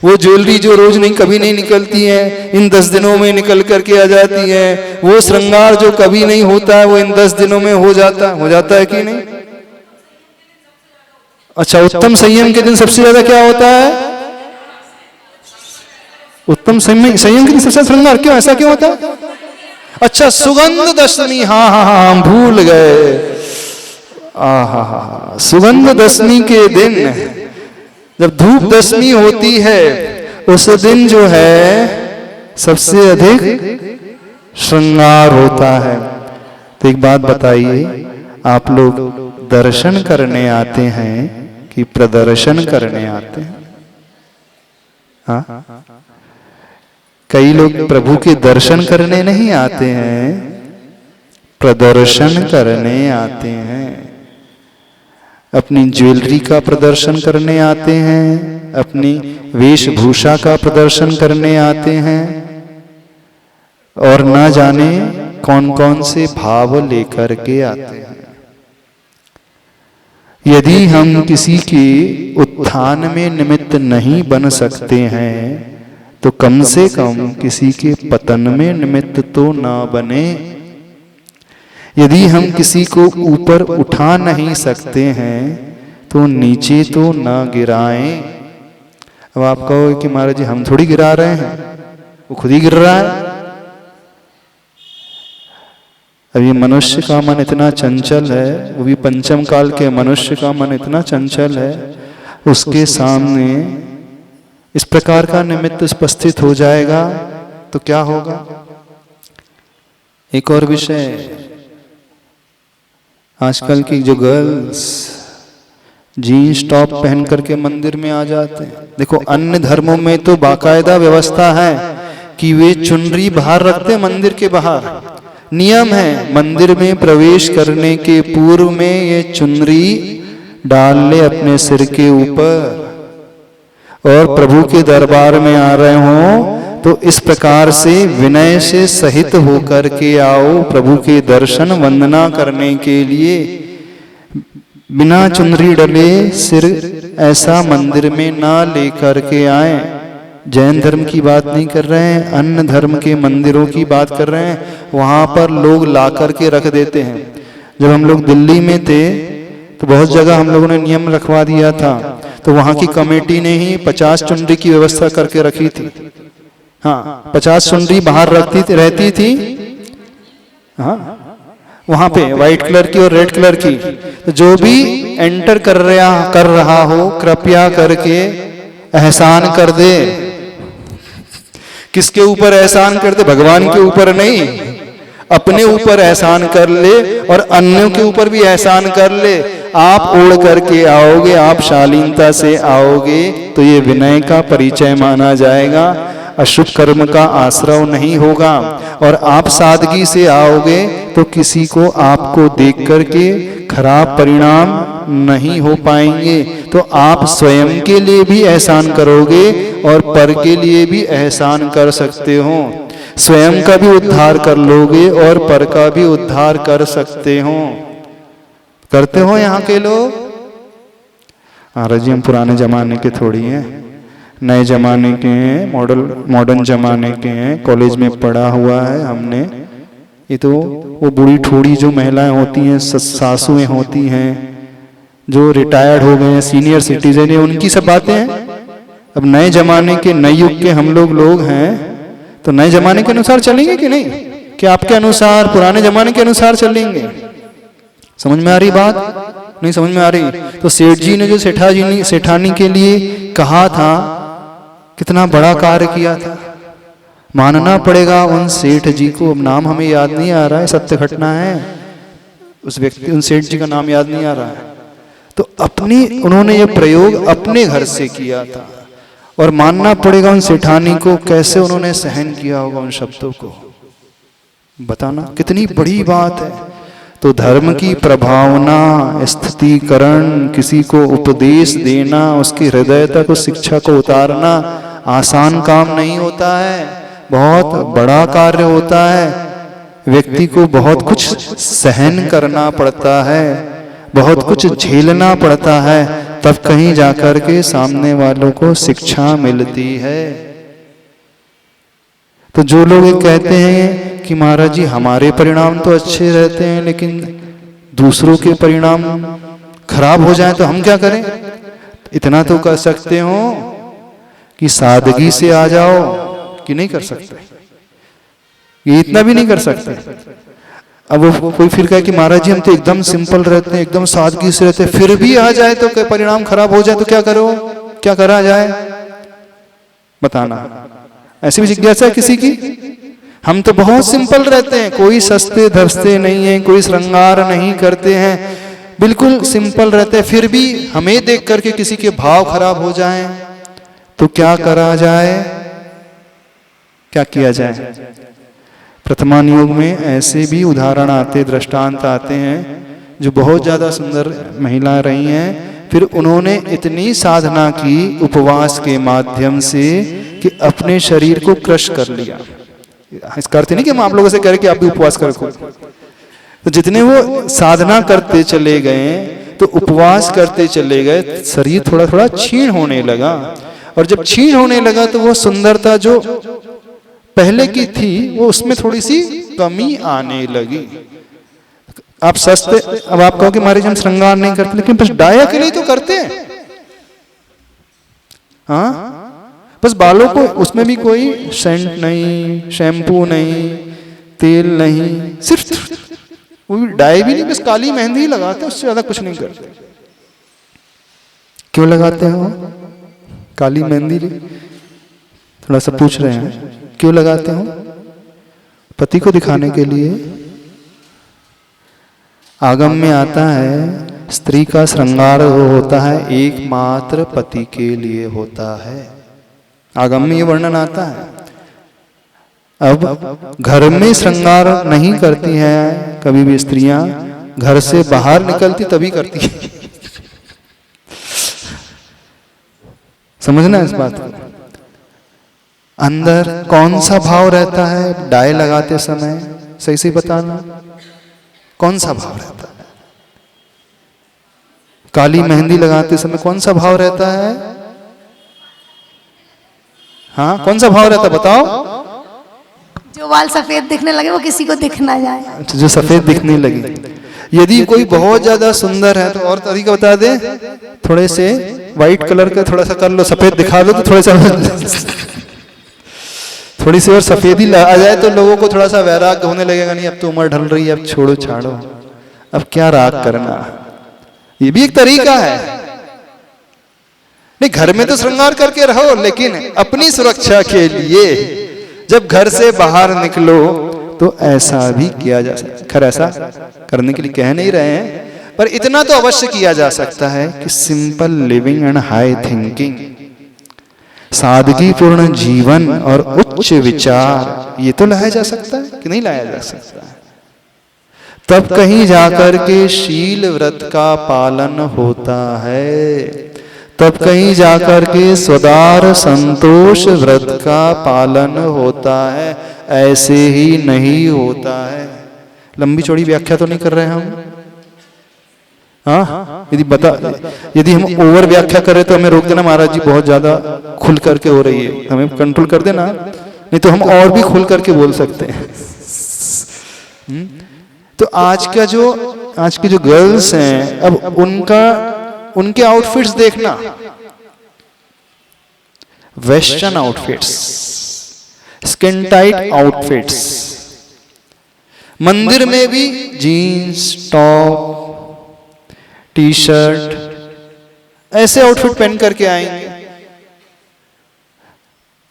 वो ज्वेलरी जो रोज नहीं कभी नहीं निकलती है इन 10 दिनों में निकल करके आ जाती है, वो श्रृंगार जो कभी नहीं होता है वो इन 10 दिनों में हो जाता है कि नहीं? अच्छा, उत्तम संयम के दिन सबसे ज्यादा क्या होता है? उत्तम संयम के दिन सबसे श्रृंगार क्यों, ऐसा क्यों होता है? अच्छा, सुगंध दशमी, हाँ भूल गए। सुगंध दशमी के दिन जब धूप दशमी होती है उस दिन जो है सबसे अधिक श्रृंगार होता है। तो एक बात बताइए, आप लोग दर्शन करने आते हैं कि प्रदर्शन करने आते हैं? हाँ, कई लोग प्रभु के दर्शन करने नहीं आते हैं, प्रदर्शन करने आते हैं। अपनी ज्वेलरी का प्रदर्शन करने आते हैं, अपनी वेशभूषा का प्रदर्शन करने आते हैं, और ना जाने कौन कौन से भाव लेकर के आते हैं। यदि हम किसी के उत्थान में निमित्त नहीं बन सकते हैं तो कम से कम किसी के पतन में निमित्त तो ना बने। यदि हम किसी को ऊपर उठा नहीं सकते हैं तो नीचे तो ना गिराएं। अब आप कहोगे कि महाराज जी हम थोड़ी गिरा रहे हैं, वो खुद ही गिर रहा है। अब ये मनुष्य का मन इतना चंचल है, वो भी पंचम काल के मनुष्य का मन इतना चंचल है, उसके सामने इस प्रकार का निमित्त उपस्थित हो जाएगा तो क्या होगा? एक और विषय, आजकल की जो गर्ल्स जीन्स टॉप पहन करके मंदिर में आ जाते हैं। देखो, अन्य धर्मों में तो बाकायदा व्यवस्था है कि वे चुनरी बाहर रखते हैं, मंदिर के बाहर नियम है, मंदिर में प्रवेश करने के पूर्व में ये चुनरी डाल ले अपने सिर के ऊपर, और प्रभु के दरबार में आ रहे हो तो इस प्रकार से विनय से सहित होकर के आओ प्रभु के दर्शन वंदना करने के लिए। बिना चुनरी डले सिर ऐसा मंदिर में ना लेकर के आए। जैन धर्म की बात नहीं कर रहे हैं, अन्य धर्म के मंदिरों की बात कर रहे हैं। वहां पर लोग ला करके रख देते हैं। जब हम लोग दिल्ली में थे तो बहुत जगह हम लोगों ने नियम रखवा दिया था, तो वहां की कमेटी ने ही 50 चुनरी की व्यवस्था करके रखी थी। हाँ, 50 चुनरी बाहर रहती थी। हाँ, वहां पे व्हाइट कलर की और रेड कलर की। तो जो भी एंटर कर रहा हो, कृपया करके एहसान कर दे। किसके ऊपर एहसान कर दे? भगवान के ऊपर नहीं, अपने ऊपर एहसान कर ले और अन्यों के ऊपर भी एहसान कर ले। आप ओढ़ करके आओगे, आप शालीनता से आओगे तो ये विनय का परिचय माना जाएगा, अशुभ कर्म का आश्रय नहीं होगा। और आप सादगी से आओगे तो किसी को आपको देख करके खराब परिणाम नहीं हो पाएंगे। तो आप स्वयं के लिए भी एहसान करोगे और पर के लिए भी एहसान कर सकते हो। स्वयं का भी उद्धार कर लोगे और पर का भी उद्धार कर सकते हो। करते हो यहाँ के लोग? महाराज जी हम पुराने जमाने के थोड़ी हैं, नए जमाने के हैं, मॉडर्न जमाने के हैं। कॉलेज में पढ़ा हुआ है हमने। ये तो वो बूढ़ी ठोड़ी जो महिलाएं होती हैं, सासुएं होती हैं, जो रिटायर्ड हो गए हैं, सीनियर सिटीजन है, उनकी सब बातें हैं। अब नए जमाने के, नए युग के हम लोग हैं, तो नए जमाने के अनुसार चलेंगे कि नहीं? कि आपके अनुसार, पुराने जमाने के अनुसार चलेंगे? समझ में आ रही बात? नहीं समझ में आ रही? तो सेठ जी ने जो सेठानी के लिए कहा था, कितना बड़ा कार्य किया था। मानना पड़ेगा उन सेठ जी को। अब नाम हमें याद नहीं आ रहा है, सत्य घटना है, उस व्यक्ति, उन सेठ जी का नाम याद नहीं आ रहा है। तो उन्होंने ये प्रयोग अपने घर से किया था। और मानना पड़ेगा उन सेठानी को, कैसे उन्होंने सहन किया होगा उन शब्दों को। बताना कितनी बड़ी बात है। तो धर्म की प्रभावना, स्थितिकरण, किसी को उपदेश देना, उसकी हृदय तक उस शिक्षा को उतारना आसान काम नहीं होता है, बहुत बड़ा कार्य होता है। व्यक्ति को बहुत कुछ सहन करना पड़ता है, बहुत कुछ झेलना पड़ता है, तब कहीं जाकर के सामने वालों को शिक्षा मिलती है। तो जो लोग ये कहते हैं कि महाराज जी हमारे परिणाम तो अच्छे रहते हैं, लेकिन दूसरों के परिणाम खराब हो जाएं तो हम क्या करें? इतना तो कर सकते हो कि सादगी से आ जाओ, कि नहीं कर सकते? ये इतना भी नहीं कर सकते। अब वो कोई फिर कहे कि महाराज जी हम तो एकदम सिंपल रहते हैं, एकदम सादगी से रहते हैं, फिर भी आ जाए तो परिणाम खराब हो जाए तो क्या करो? क्या करा जाए? बताना। ऐसी भी जिज्ञासा है किसी की? हम तो बहुत सिंपल रहते हैं, कोई सस्ते धस्ते नहीं है, कोई श्रृंगार नहीं करते हैं, बिल्कुल सिंपल रहते हैं, फिर भी हमें देख करके किसी के भाव खराब हो जाएं तो क्या करा जाए? क्या किया जाए? प्रथमान युग में ऐसे भी उदाहरण आते, दृष्टांत आते हैं, जो बहुत ज्यादा सुंदर महिलाएं रही हैं, फिर उन्होंने इतनी साधना की उपवास के माध्यम से कि अपने शरीर को क्रश कर लिया। इसका अर्थ नहीं कि हम आप लोगों से कह रहे कि आप भी उपवास करो। तो जितने वो साधना करते चले गए, तो उपवास करते चले गए, शरीर थोड़ा थोड़ा क्षीण होने लगा। और जब क्षीण होने लगा तो वो सुंदरता जो पहले की थी, वो उसमें थोड़ी सी कमी आने लगी। आप सस्ते, अब आप कहो कि महाराज हम श्रृंगार नहीं करते, लेकिन बस डाया के लिए तो करते हैं। हाँ, बस बालों को, उसमें भी कोई सेंट नहीं, शैम्पू नहीं, तेल नहीं, सिर्फ वो भी डाई भी नहीं, बस काली मेहंदी ही लगाते हैं, उससे ज्यादा कुछ नहीं करते। क्यों लगाते हैं वो काली मेहंदी? थोड़ा सा पूछ रहे हैं, क्यों लगाते हो? पति को दिखाने के लिए। आगम में आता है स्त्री का श्रृंगार होता है एकमात्र पति के लिए होता है। आगम में ये वर्णन आता है। अब घर में श्रृंगार नहीं करती हैं कभी भी स्त्रियां, घर से बाहर निकलती तभी करती है। समझना इस बात को। अंदर कौन सा भाव रहता है डाई लगाते समय? सही से बताना, कौन सा भाव रहता है? काली मेहंदी लगाते समय कौन सा भाव रहता है? हाँ, कौन सा भाव रहता बताओ? जो बाल सफेद दिखने लगे वो किसी को दिख ना जाए। अच्छा, जो सफेद दिखने लगे। यदि कोई बहुत ज्यादा सुंदर है तो और तरीका बता दे, थोड़े से व्हाइट कलर का थोड़ा सा कर लो, सफेद दिखा लो तो थोड़ा सा थोड़ी सी और सफेदी आ जाए तो लोगों को थोड़ा सा वैराग्य होने लगेगा, नहीं अब तो उम्र ढल रही है, अब छोड़ो छाड़ो, अब क्या राग करना। ये भी एक तरीका है। नहीं, घर में तो श्रृंगार करके रहो, लेकिन अपनी सुरक्षा के लिए जब घर से बाहर निकलो तो ऐसा भी किया जा सकता है। खैर ऐसा करने के लिए कह नहीं रहे हैं, पर इतना तो अवश्य किया जा सकता है कि simple living and high thinking, सादगीपूर्ण जीवन और उच्च विचार, ये तो लाया जा सकता है कि नहीं लाया जा सकता है? तब कहीं जाकर के शील व्रत का पालन होता है, तब कहीं जाकर के स्वदार संतोष व्रत का पालन होता है। ऐसे ही नहीं होता है। लंबी चौड़ी व्याख्या तो नहीं कर रहे हम? हाँ, यदि हम ओवर व्याख्या करें तो हमें रोक देना, महाराज जी बहुत ज्यादा खुल करके हो रही है, हमें कंट्रोल कर देना, नहीं तो हम और भी खुल करके बोल सकते हैं। तो आज की जो गर्ल्स हैं, अब उनके आउटफिट्स देखना, western outfits, skin tight outfits, मंदिर में भी जीन्स टॉप टी शर्ट ऐसे आउटफिट पहन करके आएंगे,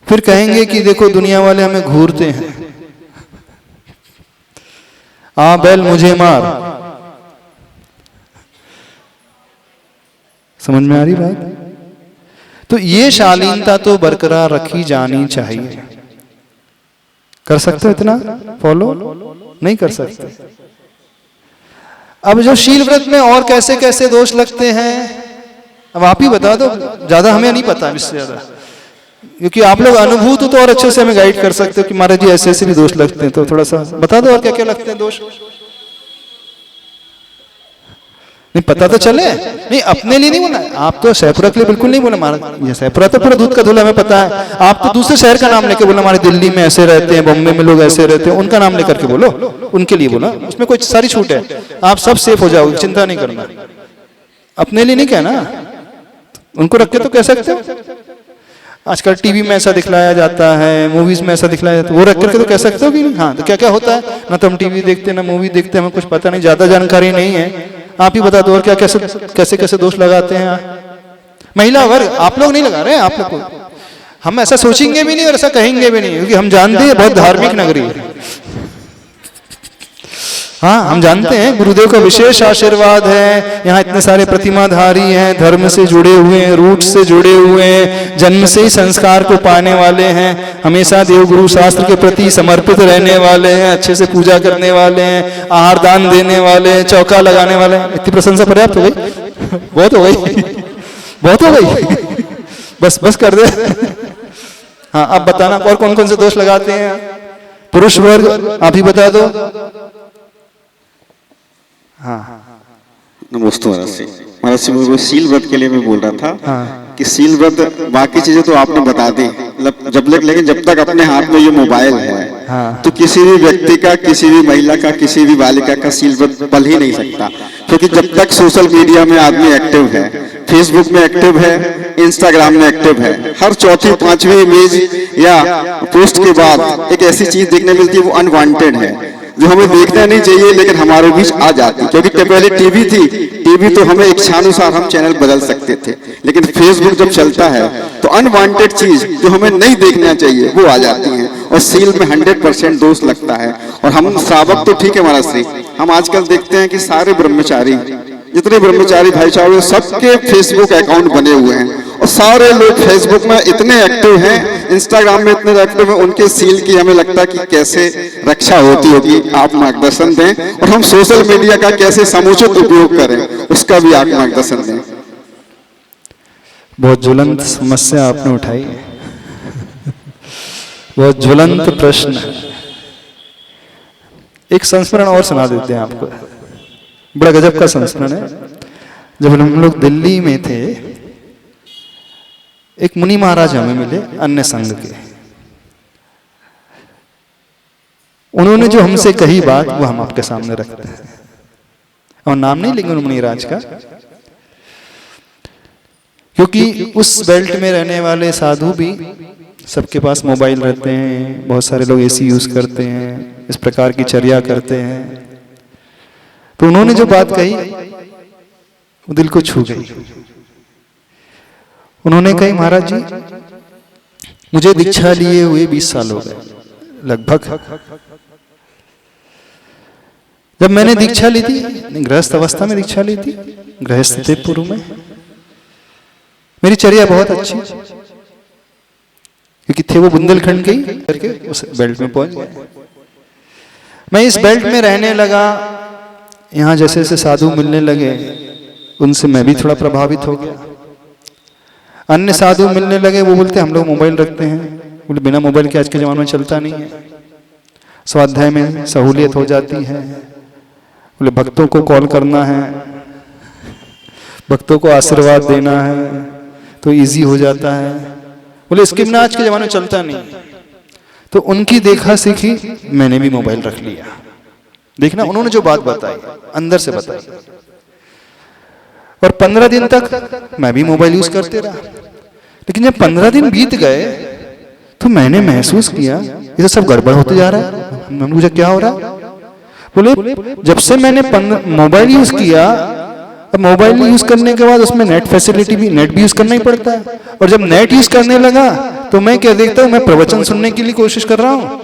फिर कहेंगे कि देखो दुनिया वाले हमें घूरते हैं, आ बैल मुझे मार। समझ में आ रही बात? तो ये शालीनता तो बरकरार रखी जानी चाहिए। कर सकते हो इतना फॉलो? नहीं कर सकते। अब जो शील व्रत में और कैसे कैसे दोष लगते हैं, अब आप ही बता दो, ज्यादा हमें नहीं पता इससे ज्यादा, क्योंकि आप लोग अनुभूत हो तो और अच्छे से हमें गाइड कर सकते हो कि महाराज जी ऐसे ऐसे भी दोष लगते हैं, तो थोड़ा सा बता दो और क्या क्या लगते हैं दोष। नहीं पता तो चले, नहीं अपने लिए नहीं बोला, आप तो सहपुरा के लिए बिल्कुल नहीं बोला महाराज, ये सहपुरा तो पूरा दूध का धुला हमें पता है, आप तो दूसरे शहर का नाम लेके बोला, हमारे दिल्ली में ऐसे रहते हैं, बॉम्बे में लोग ऐसे रहते हैं, उनका नाम लेकर के बोलो, उनके लिए बोला, उसमें कोई सारी छूट है, आप सब सेफ हो जाओगे, चिंता नहीं करना। अपने लिए नहीं कहना, उनको रख के तो कह सकते हो। आजकल टीवी में ऐसा दिखलाया जाता है, मूवीज में ऐसा दिखलाया जाता है, वो रख करके तो कह सकते हो कि नहीं? हाँ, तो क्या क्या होता है ना, तो हम टीवी देखते हैं ना मूवी देखते हैं, हमें कुछ पता नहीं, ज्यादा जानकारी नहीं है, आप ही बता दो और क्या कैसे कैसे दोष लगाते हैं। महिला वर्ग आप लोग नहीं लगा रहे हैं, आप लोग को हम ऐसा सोचेंगे भी नहीं और ऐसा कहेंगे भी नहीं, क्योंकि हम जानते हैं बहुत धार्मिक नगरी है। हाँ, हम जानते हैं गुरुदेव का विशेष आशीर्वाद है, यहाँ इतने सारे प्रतिमाधारी हैं, धर्म से जुड़े हुए हैं, रूट से जुड़े हुए हैं, जन्म से ही संस्कार को पाने वाले हैं, हमेशा देव गुरु शास्त्र के प्रति समर्पित रहने वाले हैं, अच्छे से पूजा करने वाले हैं, आहार दान देने वाले हैं, चौका लगाने वाले हैं। इतनी प्रशंसा पर्याप्त हो गई? बहुत हो गई, बहुत हो गई, बस कर दे। हाँ, अब बताना और कौन कौन से दोष लगाते हैं पुरुष वर्ग, आप ही बता दो। हाँ, नमस्ते महाराज जी, वो शील व्रत के लिए मैं बोल रहा था। हाँ। कि शील व्रत बाकी चीजें तो आपने बता दी, मतलब लेकिन जब तक अपने हाथ में ये मोबाइल है, हाँ। तो किसी भी व्यक्ति का, किसी भी महिला का, किसी भी बालिका का शील व्रत पल ही नहीं सकता, क्योंकि जब तक सोशल मीडिया में आदमी एक्टिव है, फेसबुक में एक्टिव है, इंस्टाग्राम में एक्टिव है, हर चौथी पांचवी इमेज या पोस्ट के बाद एक ऐसी चीज देखने मिलती है वो अनवांटेड है, जो हमें देखना नहीं चाहिए लेकिन हमारे बीच आ जाती। क्योंकि पहले टीवी थी, टीवी तो हमें इच्छानुसार हम चैनल बदल सकते थे, लेकिन फेसबुक जब चलता है तो अनवांटेड चीज जो हमें नहीं देखना चाहिए वो आ जाती है, और सील में 100% दोष लगता है। और हम श्रावक तो ठीक है महाराज श्री, हम आजकल देखते हैं कि सारे ब्रह्मचारी, जितने ब्रह्मचारी भाईचारे सबके फेसबुक अकाउंट बने हुए हैं, और सारे लोग फेसबुक में इतने एक्टिव हैं, इंस्टाग्राम में इतने एक्टिव हैं, उनके सील की हमें लगता है कि कैसे रक्षा होती होगी, आप मार्गदर्शन दें। और हम सोशल मीडिया का कैसे समुचित उपयोग करें, उसका भी आप मार्गदर्शन दें। बहुत ज्वलंत समस्या आपने उठाई है, बहुत ज्वलंत प्रश्न। एक संस्मरण और सुना देते हैं आपको, बड़ा गजब का संस्मरण है। जब हम लोग दिल्ली में थे एक मुनि महाराज हमें मिले अन्य संघ के। उन्होंने जो हमसे कही बात वो हम आपके सामने रखते हैं, और नाम नहीं लेंगे मुनि राज का, क्योंकि उस बेल्ट में रहने वाले साधु भी सबके पास मोबाइल रहते हैं, बहुत सारे लोग एसी यूज करते हैं, इस प्रकार की चर्या करते हैं। तो उन्होंने जो बात कही वो दिल को छू गई। उन्होंने कही, महाराज जी मुझे दीक्षा लिए हुए 20 साल हो गए लगभग। जब मैंने दीक्षा ली थी, गृहस्थ अवस्था में दीक्षा ली थी, गृहस्थ थे पूर्व में, मेरी चर्या बहुत अच्छी, क्योंकि थे वो बुंदेलखंड के ही करके उस बेल्ट में पहुंच गए। मैं इस बेल्ट में रहने लगा, यहाँ जैसे जैसे साधु मिलने लगे उनसे मैं भी थोड़ा प्रभावित हो गया। अन्य साधु मिलने लगे, वो बोलते हम लोग मोबाइल रखते हैं, बोले बिना मोबाइल के आज के जमाने में चलता नहीं है, स्वाध्याय में सहूलियत हो जाती है, बोले भक्तों को कॉल करना है, भक्तों को आशीर्वाद देना है तो इजी हो जाता है, बोले इसके बिना आज के जमाने में चलता नहीं। तो उनकी देखा सीखी मैंने भी मोबाइल रख लिया। देखना उन्होंने जो बात बताई अंदर से बताई, और 15 दिन तक मैं भी मोबाइल यूज करते रहा। लेकिन जब 15 दिन बीत गए तो मैंने महसूस किया ये तो सब गड़बड़ होते जा रहा है। मैंने पूछा क्या हो रहा है? बोले जब से मैंने मोबाइल यूज किया, अब मोबाइल यूज करने के बाद उसमें नेट फैसिलिटी भी, नेट भी यूज करना ही पड़ता है, और जब नेट यूज करने लगा तो मैं क्या देखता हूं, मैं प्रवचन सुनने के लिए कोशिश कर रहा हूं,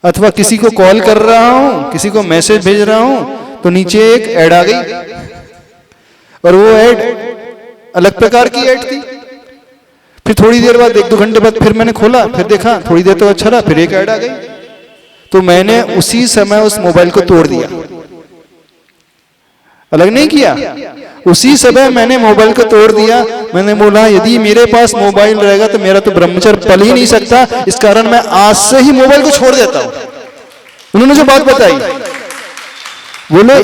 अथवा किसी को कॉल कर रहा हूं, किसी को मैसेज भेज रहा हूं, तो नीचे एक ऐड आ गई, और वो ऐड अलग प्रकार की ऐड थी। फिर थोड़ी देर बाद 1-2 घंटे बाद फिर मैंने खोला, फिर देखा थोड़ी देर तो अच्छा रहा, फिर एक ऐड आ गई। तो मैंने उसी समय उस मोबाइल को तोड़ दिया, अलग नहीं किया, उसी समय मैंने मोबाइल को तोड़ दिया। मैंने बोला यदि मेरे पास मोबाइल रहेगा तो मेरा तो ब्रह्मचर्य पल ही नहीं सकता, इस कारण मैं आज से ही मोबाइल को छोड़ देता हूं। उन्होंने जो बात बताई, बोले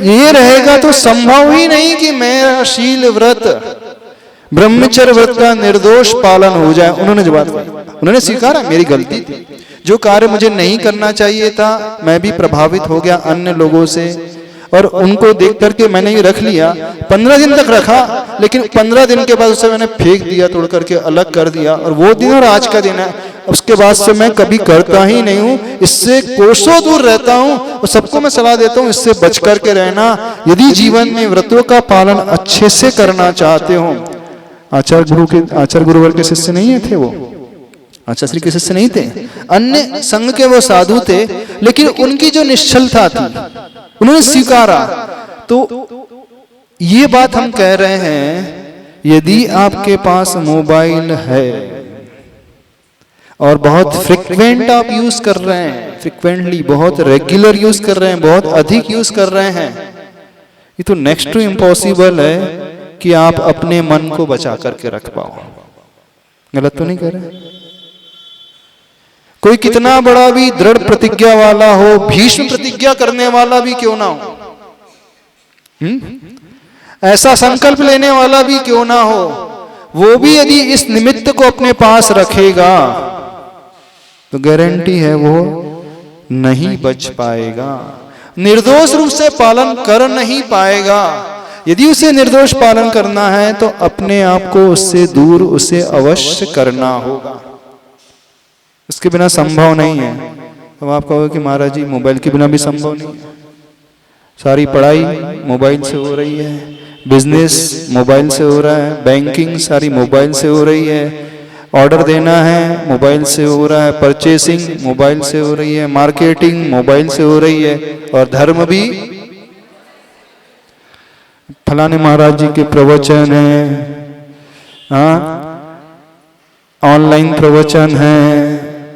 ये रहेगा तो संभव ही नहीं कि मेरा शील व्रत, ब्रह्मचर्य व्रत का निर्दोष पालन हो जाए। उन्होंने जो बात कही, उन्होंने स्वीकारा मेरी गलती थी, जो कार्य मुझे नहीं करना चाहिए था, मैं भी प्रभावित हो गया अन्य लोगों से, और उनको देख करके मैंने ये रख लिया। 15 दिन तक रखा, लेकिन 15 दिन के बाद उसे मैंने फेंक दिया, तोड़ करके अलग कर दिया। और वो दिन और आज का दिन है, उसके बाद से मैं कभी करता ही नहीं हूं, इससे कोसों दूर रहता हूं, और सबको मैं सलाह देता हूं इससे बच करके रहना। यदि जीवन में व्रतों का पालन अच्छे से करना चाहते हो, आचार्य गुरुवर के शिष्य नहीं थे वो, आचार्य श्री के शिष्य नहीं थे, अन्य संघ के वो साधु थे, लेकिन उनकी जो निश्चलता थी उन्होंने स्वीकारा। तो ये बात हम कह रहे हैं, यदि आपके पास मोबाइल है और बहुत फ्रिक्वेंट आप यूज कर रहे हैं, फ्रिक्वेंटली बहुत रेगुलर यूज कर रहे हैं, बहुत अधिक यूज कर रहे हैं, ये तो नेक्स्ट टू इम्पॉसिबल है कि आप अपने मन को बचा करके रख पाओ। गलत तो नहीं कर रहे? कोई कितना बड़ा भी दृढ़ प्रतिज्ञा वाला हो, भीष्म प्रतिज्ञा करने वाला भी क्यों ना हो, ऐसा संकल्प लेने वाला भी क्यों ना हो, वो भी यदि इस निमित्त को अपने पास रखेगा तो गारंटी है वो नहीं बच पाएगा, निर्दोष रूप से पालन कर नहीं पाएगा। यदि उसे निर्दोष पालन करना है तो अपने आप को उससे दूर उसे अवश्य करना होगा, उसके बिना संभव नहीं है। अब आप कहोगे कि महाराज जी मोबाइल के बिना भी संभव नहीं है, सारी पढ़ाई मोबाइल से हो रही है, बिजनेस मोबाइल से हो रहा है, बैंकिंग सारी मोबाइल से हो रही है, ऑर्डर देना है मोबाइल से हो रहा है, परचेसिंग मोबाइल से हो रही है, मार्केटिंग मोबाइल से हो रही है, और धर्म भी फलाने महाराज जी के प्रवचन है, हाँ ऑनलाइन प्रवचन है,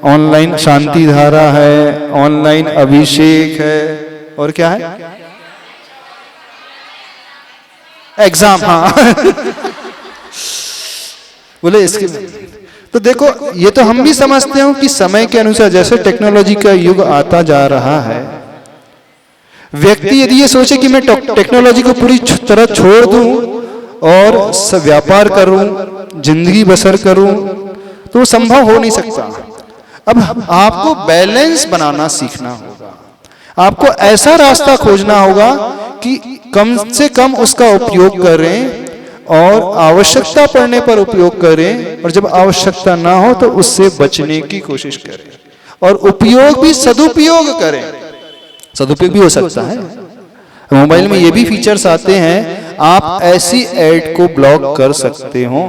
ऑनलाइन शांति धारा है, ऑनलाइन अभिषेक है, और क्या है एग्जाम, हाँ बोले इसके। तो देखो ये तो हम भी समझते हो कि समय के अनुसार जैसे टेक्नोलॉजी का युग आता जा रहा है, व्यक्ति यदि ये सोचे कि मैं टेक्नोलॉजी को पूरी तरह छोड़ दूं और व्यापार करूं, जिंदगी बसर करूं, तो संभव हो नहीं सकता। अब आपको बैलेंस बनाना सीखना होगा। आपको ऐसा रास्ता खोजना होगा कि कम से कम उसका उपयोग करें और आवश्यकता पड़ने पर उपयोग करें, और जब आवश्यकता ना हो तो उससे बचने की कोशिश करें, और उपयोग भी सदुपयोग करें। सदुपयोग भी हो सकता है। मोबाइल में ये भी फीचर्स आते हैं, आप ऐसी ऐड को ब्लॉक कर सकते हो,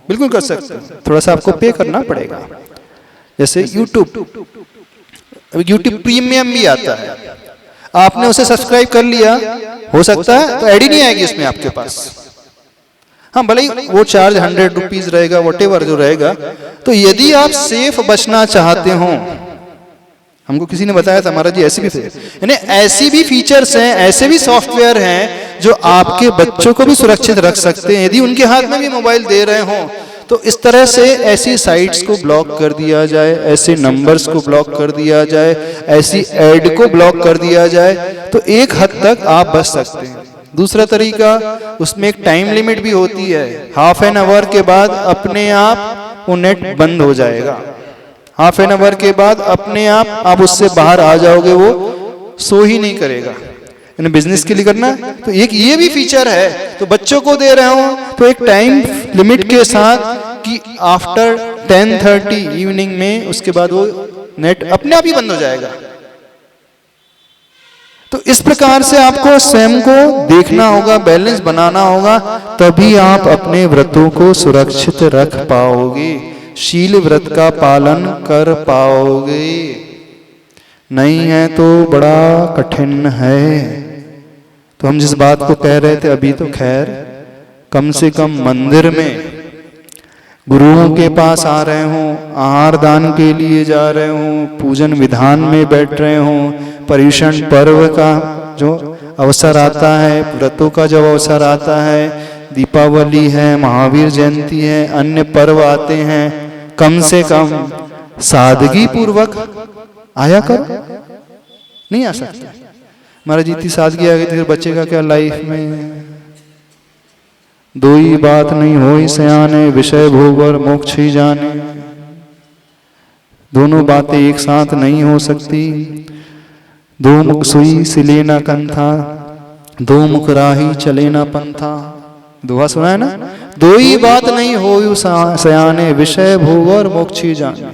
बिल्कुल कर सकते हो, थोड़ा सा आपको पे करना पड़ेगा। जैसे यूट्यूब, अभी यूट्यूब प्रीमियम भी आता है, आपने उसे सब्सक्राइब कर लिया, हो सकता है तो ऐड ही नहीं आएगी उसमें आपके पास। हाँ, भले ही वो चार्ज 100 रुपीज रहेगा, वॉटेवर जो रहेगा। तो यदि आप सेफ बचना चाहते हो, हमको किसी ने बताया था महाराज जी ऐसे भी यानी ऐसी भी फीचर्स हैं, ऐसे भी सॉफ्टवेयर हैं जो आपके बच्चों को भी सुरक्षित रख सकते हैं। यदि उनके हाथ में भी मोबाइल दे रहे हो तो इस तरह से ऐसी साइट्स को ब्लॉक कर दिया जाए, ऐसे नंबर्स को ब्लॉक कर दिया जाए, ऐसी ऐड को ब्लॉक कर दिया जाए, तो एक हद तक आप बच सकते हैं। दूसरा तरीका, उसमें एक टाइम लिमिट भी होती है। हाफ एन आवर के बाद अपने आप वो नेट बंद हो जाएगा। हाफ एन आवर के बाद अपने आप उससे बाहर आ जाओगे, वो सो ही नहीं करेगा। यानी बिजनेस के लिए करना है तो एक ये भी फीचर है। तो बच्चों को दे रहा हूं तो एक टाइम लिमिट के साथ कि आफ्टर 10:30 इवनिंग में, उसके बाद वो नेट अपने आप ही बंद हो जाएगा। तो इस प्रकार से आपको स्वयं को देखना होगा, बैलेंस बनाना होगा, तभी आप अपने व्रतों को सुरक्षित रख पाओगे, शील व्रत का पालन कर पाओगे। नहीं है तो बड़ा कठिन है। तो हम जिस बात को कह रहे थे अभी, तो खैर कम से कम मंदिर में गुरुओं के पास आ रहे हो, आहार दान के लिए जा रहे हो, पूजन विधान में बैठ रहे हो, पर्युषण पर्व का जो अवसर आता है, व्रतों का जब अवसर आता है, दीपावली है, महावीर जयंती है, अन्य पर्व आते हैं, कम से कम सादगी पूर्वक आया करो। नहीं आ सकते महाराज, इतनी सादगी आ गई तो बच्चे का क्या लाइफ में। दो ही बात नहीं होई सयाने, विषय भोग और मोक्ष ही जाने। दोनों बातें एक साथ नहीं हो सकती। दो मुख सुई सिले ना कंथा, दो मुख राही चले ना पंथा। दोहा सुना है ना, दो ही बात नहीं होई सयाने, विषय भोग और मोक्ष ही जाने।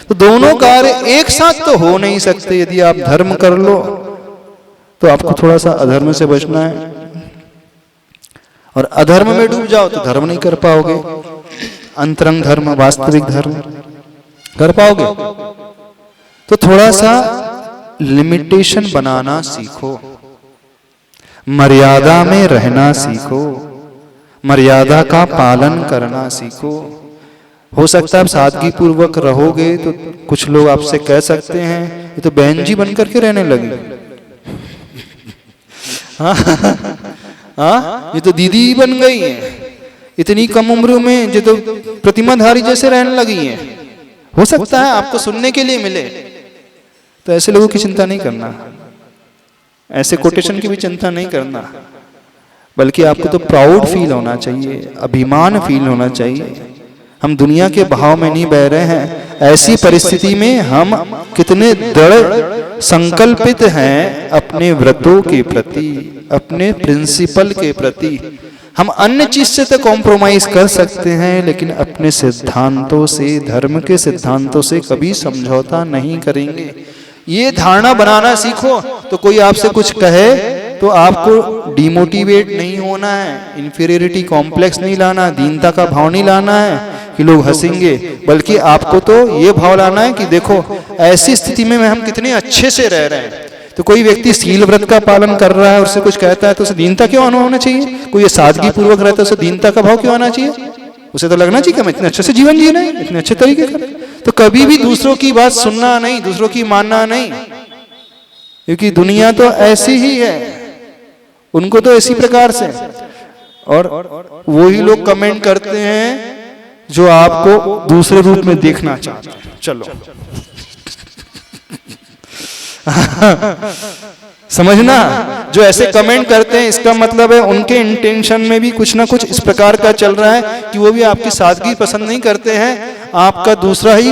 तो दोनों कार्य एक साथ तो हो नहीं सकते। यदि आप धर्म कर लो तो आपको थोड़ा सा अधर्म से बचना है, और अधर्म में डूब जाओ तो धर्म नहीं कर पाओगे। अंतरंग धर्म, वास्तविक धर्म कर पाओगे। तो थोड़ा सा लिमिटेशन बनाना सीखो, मर्यादा में रहना सीखो, मर्यादा का पालन करना सीखो। हो सकता है आप सादगी पूर्वक रहोगे तो कुछ लोग आपसे कह सकते हैं ये तो बहन जी बन करके रहने लगी। हाँ, ये तो दीदी बन गई है, इतनी कम उम्र में ये तो प्रतिमाधारी जैसे रहने लगी हैं। हो सकता है आपको सुनने के लिए मिले। तो ऐसे लोगों की चिंता नहीं करना, ऐसे कोटेशन की भी चिंता नहीं करना, बल्कि आपको तो प्राउड फील होना चाहिए, अभिमान फील होना चाहिए। हम दुनिया के बहाव में नहीं बह रहे हैं। ऐसी परिस्थिति में हम कितने दृढ़ संकल्पित हैं अपने व्रतों के प्रति, अपने प्रिंसिपल के प्रति। हम अन्य चीज से तो कॉम्प्रोमाइज कर सकते हैं, लेकिन अपने सिद्धांतों से, धर्म के सिद्धांतों से कभी समझौता नहीं करेंगे। ये धारणा बनाना सीखो। तो कोई आपसे कुछ कहे तो आपको डिमोटिवेट नहीं होना है, इंफीरियरिटी कॉम्प्लेक्स नहीं लाना, दीनता का भाव नहीं लाना है कि लोग हंसेंगे, बल्कि आपको तो ये भाव लाना है कि देखो ऐसी स्थिति में हम कितने अच्छे से रह रहे हैं। तो कोई व्यक्ति शील व्रत का पालन कर रहा है और उससे कुछ कहता है तो उसे दीनता क्यों होना चाहिए? कोई ये सादगी पूर्वक रहता है उसे दीनता का भाव क्यों आना चाहिए? उसे तो लगना चाहिए कि हम इतने अच्छे से जीवन जी रहे हैं, इतने अच्छे तरीके से। तो कभी भी दूसरों की बात सुनना नहीं, दूसरों की मानना नहीं, क्योंकि दुनिया तो ऐसी ही है, उनको तो इसी प्रकार से। और वही लोग कमेंट करते हैं जो आपको दूसरे रूप में देखना चाहते हैं। चलो समझना, जो ऐसे कमेंट करते हैं इसका मतलब है उनके इंटेंशन में भी कुछ ना कुछ इस प्रकार का चल रहा है कि वो भी आपकी सादगी पसंद नहीं करते हैं, आपका दूसरा ही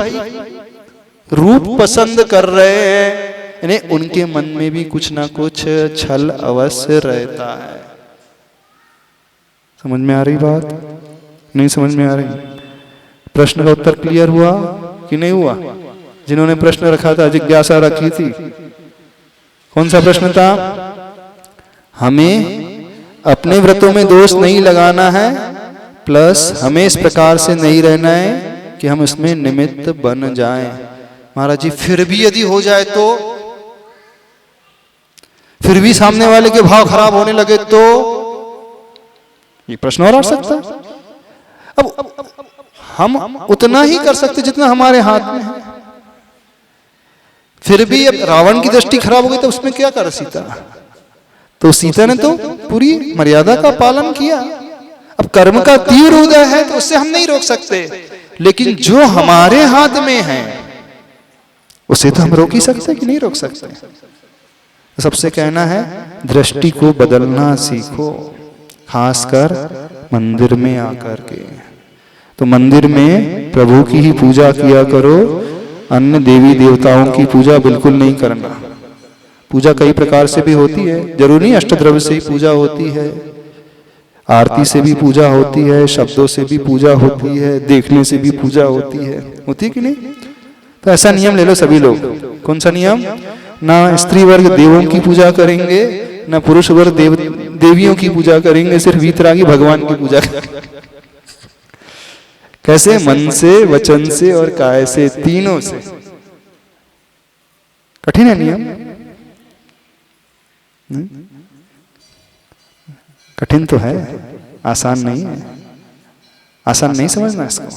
रूप पसंद कर रहे हैं। यानी उनके मन में भी कुछ ना कुछ छल अवश्य रहता है। समझ में आ रही बात? नहीं समझ में आ रही? प्रश्न का उत्तर क्लियर हुआ कि नहीं हुआ? जिन्होंने प्रश्न रखा था, जिज्ञासा रखी थी, कौन सा प्रश्न था? हमें अपने व्रतों में दोष नहीं लगाना है, प्लस हमें इस प्रकार से नहीं रहना है कि हम इसमें निमित्त बन जाएं। महाराज जी फिर भी यदि हो जाए तो, फिर भी सामने वाले के भाव खराब होने लगे तो, ये प्रश्न और आ सकता है। अब हम उतना ही कर सकते जितना हमारे हाथ में है। फिर भी अब रावण की दृष्टि खराब हो गई तो उसमें क्या कर सीता? तो सीता ने तो पूरी मर्यादा का पालन किया। अब कर्म का तीव्र उदय है तो उससे हम नहीं रोक सकते, लेकिन जो हमारे हाथ में है उसे तो हम रोक ही सकते कि नहीं रोक सकते। सबसे कहना है दृष्टि को बदलना सीखो, खासकर मंदिर में आकर के। तो मंदिर में प्रभु की ही पूजा किया करो, अन्य देवी देवताओं की पूजा बिल्कुल नहीं करना। पूजा कई प्रकार से भी होती है, जरूरी नहीं अष्टद्रव्य से ही पूजा होती है, आरती से भी पूजा होती है, शब्दों से भी पूजा होती है, देखने से भी पूजा होती है कि नहीं? तो ऐसा नियम ले लो सभी लोग। कौन सा नियम? ना स्त्री वर्ग देवों की पूजा करेंगे, ना पुरुष वर्ग देवियों की पूजा करेंगे, सिर्फ वीतरागी भगवान की पूजा करेंगे। कैसे? मन से, वचन से और काय से, तीनों से। कठिन है नियम, कठिन तो है, आसान नहीं है। आसान नहीं समझना इसको।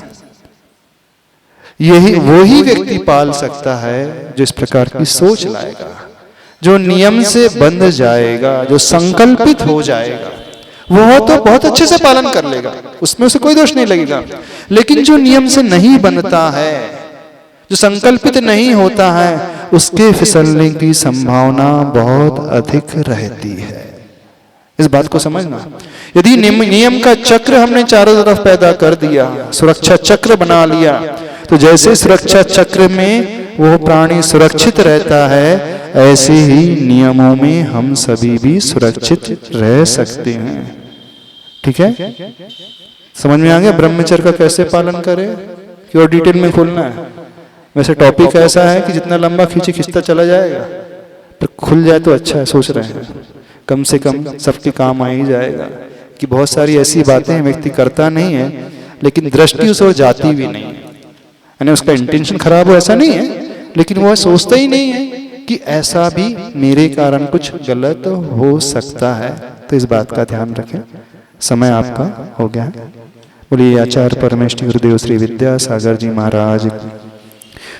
यही वही व्यक्ति पाल सकता है जो इस प्रकार की सोच लाएगा, जो नियम से बंध जाएगा, जो संकल्पित हो जाएगा, वो तो बहुत अच्छे से पालन कर लेगा, उसमें उसे कोई दोष नहीं लगेगा। लेकिन जो नियम से नहीं बनता है, जो संकल्पित नहीं होता है, उसके फिसलने की संभावना बहुत अधिक रहती है। इस बात को समझना। यदि नियम का चक्र हमने चारों तरफ पैदा कर दिया, सुरक्षा चक्र बना लिया, तो जैसे सुरक्षा चक्र में वो प्राणी सुरक्षित रहता है, ऐसे ही नियमों में हम सभी भी सुरक्षित रह सकते हैं। ठीक है? समझ में आ गया ब्रह्मचर्य का कैसे पालन करें? कि और डिटेल में खोलना है। वैसे टॉपिक ऐसा है कि जितना लंबा खींचता चला जाएगा, तो खुल जाए तो अच्छा है, सोच रहे हैं। कम से कम सबके काम आ ही जाएगा कि बहुत सारी ऐसी बातें व्यक्ति करता नहीं है, लेकिन दृष्टि उस ओर जाती भी नहीं है। यानी उसका इंटेंशन खराब हो ऐसा नहीं है, लेकिन वह सोचता ही नहीं है कि ऐसा भी मेरे कारण कुछ गलत हो सकता है। तो इस बात का ध्यान रखें। समय आपका हो गया है। बोलिए आचार्य परमेष्टि गुरुदेव श्री विद्यासागर जी महाराज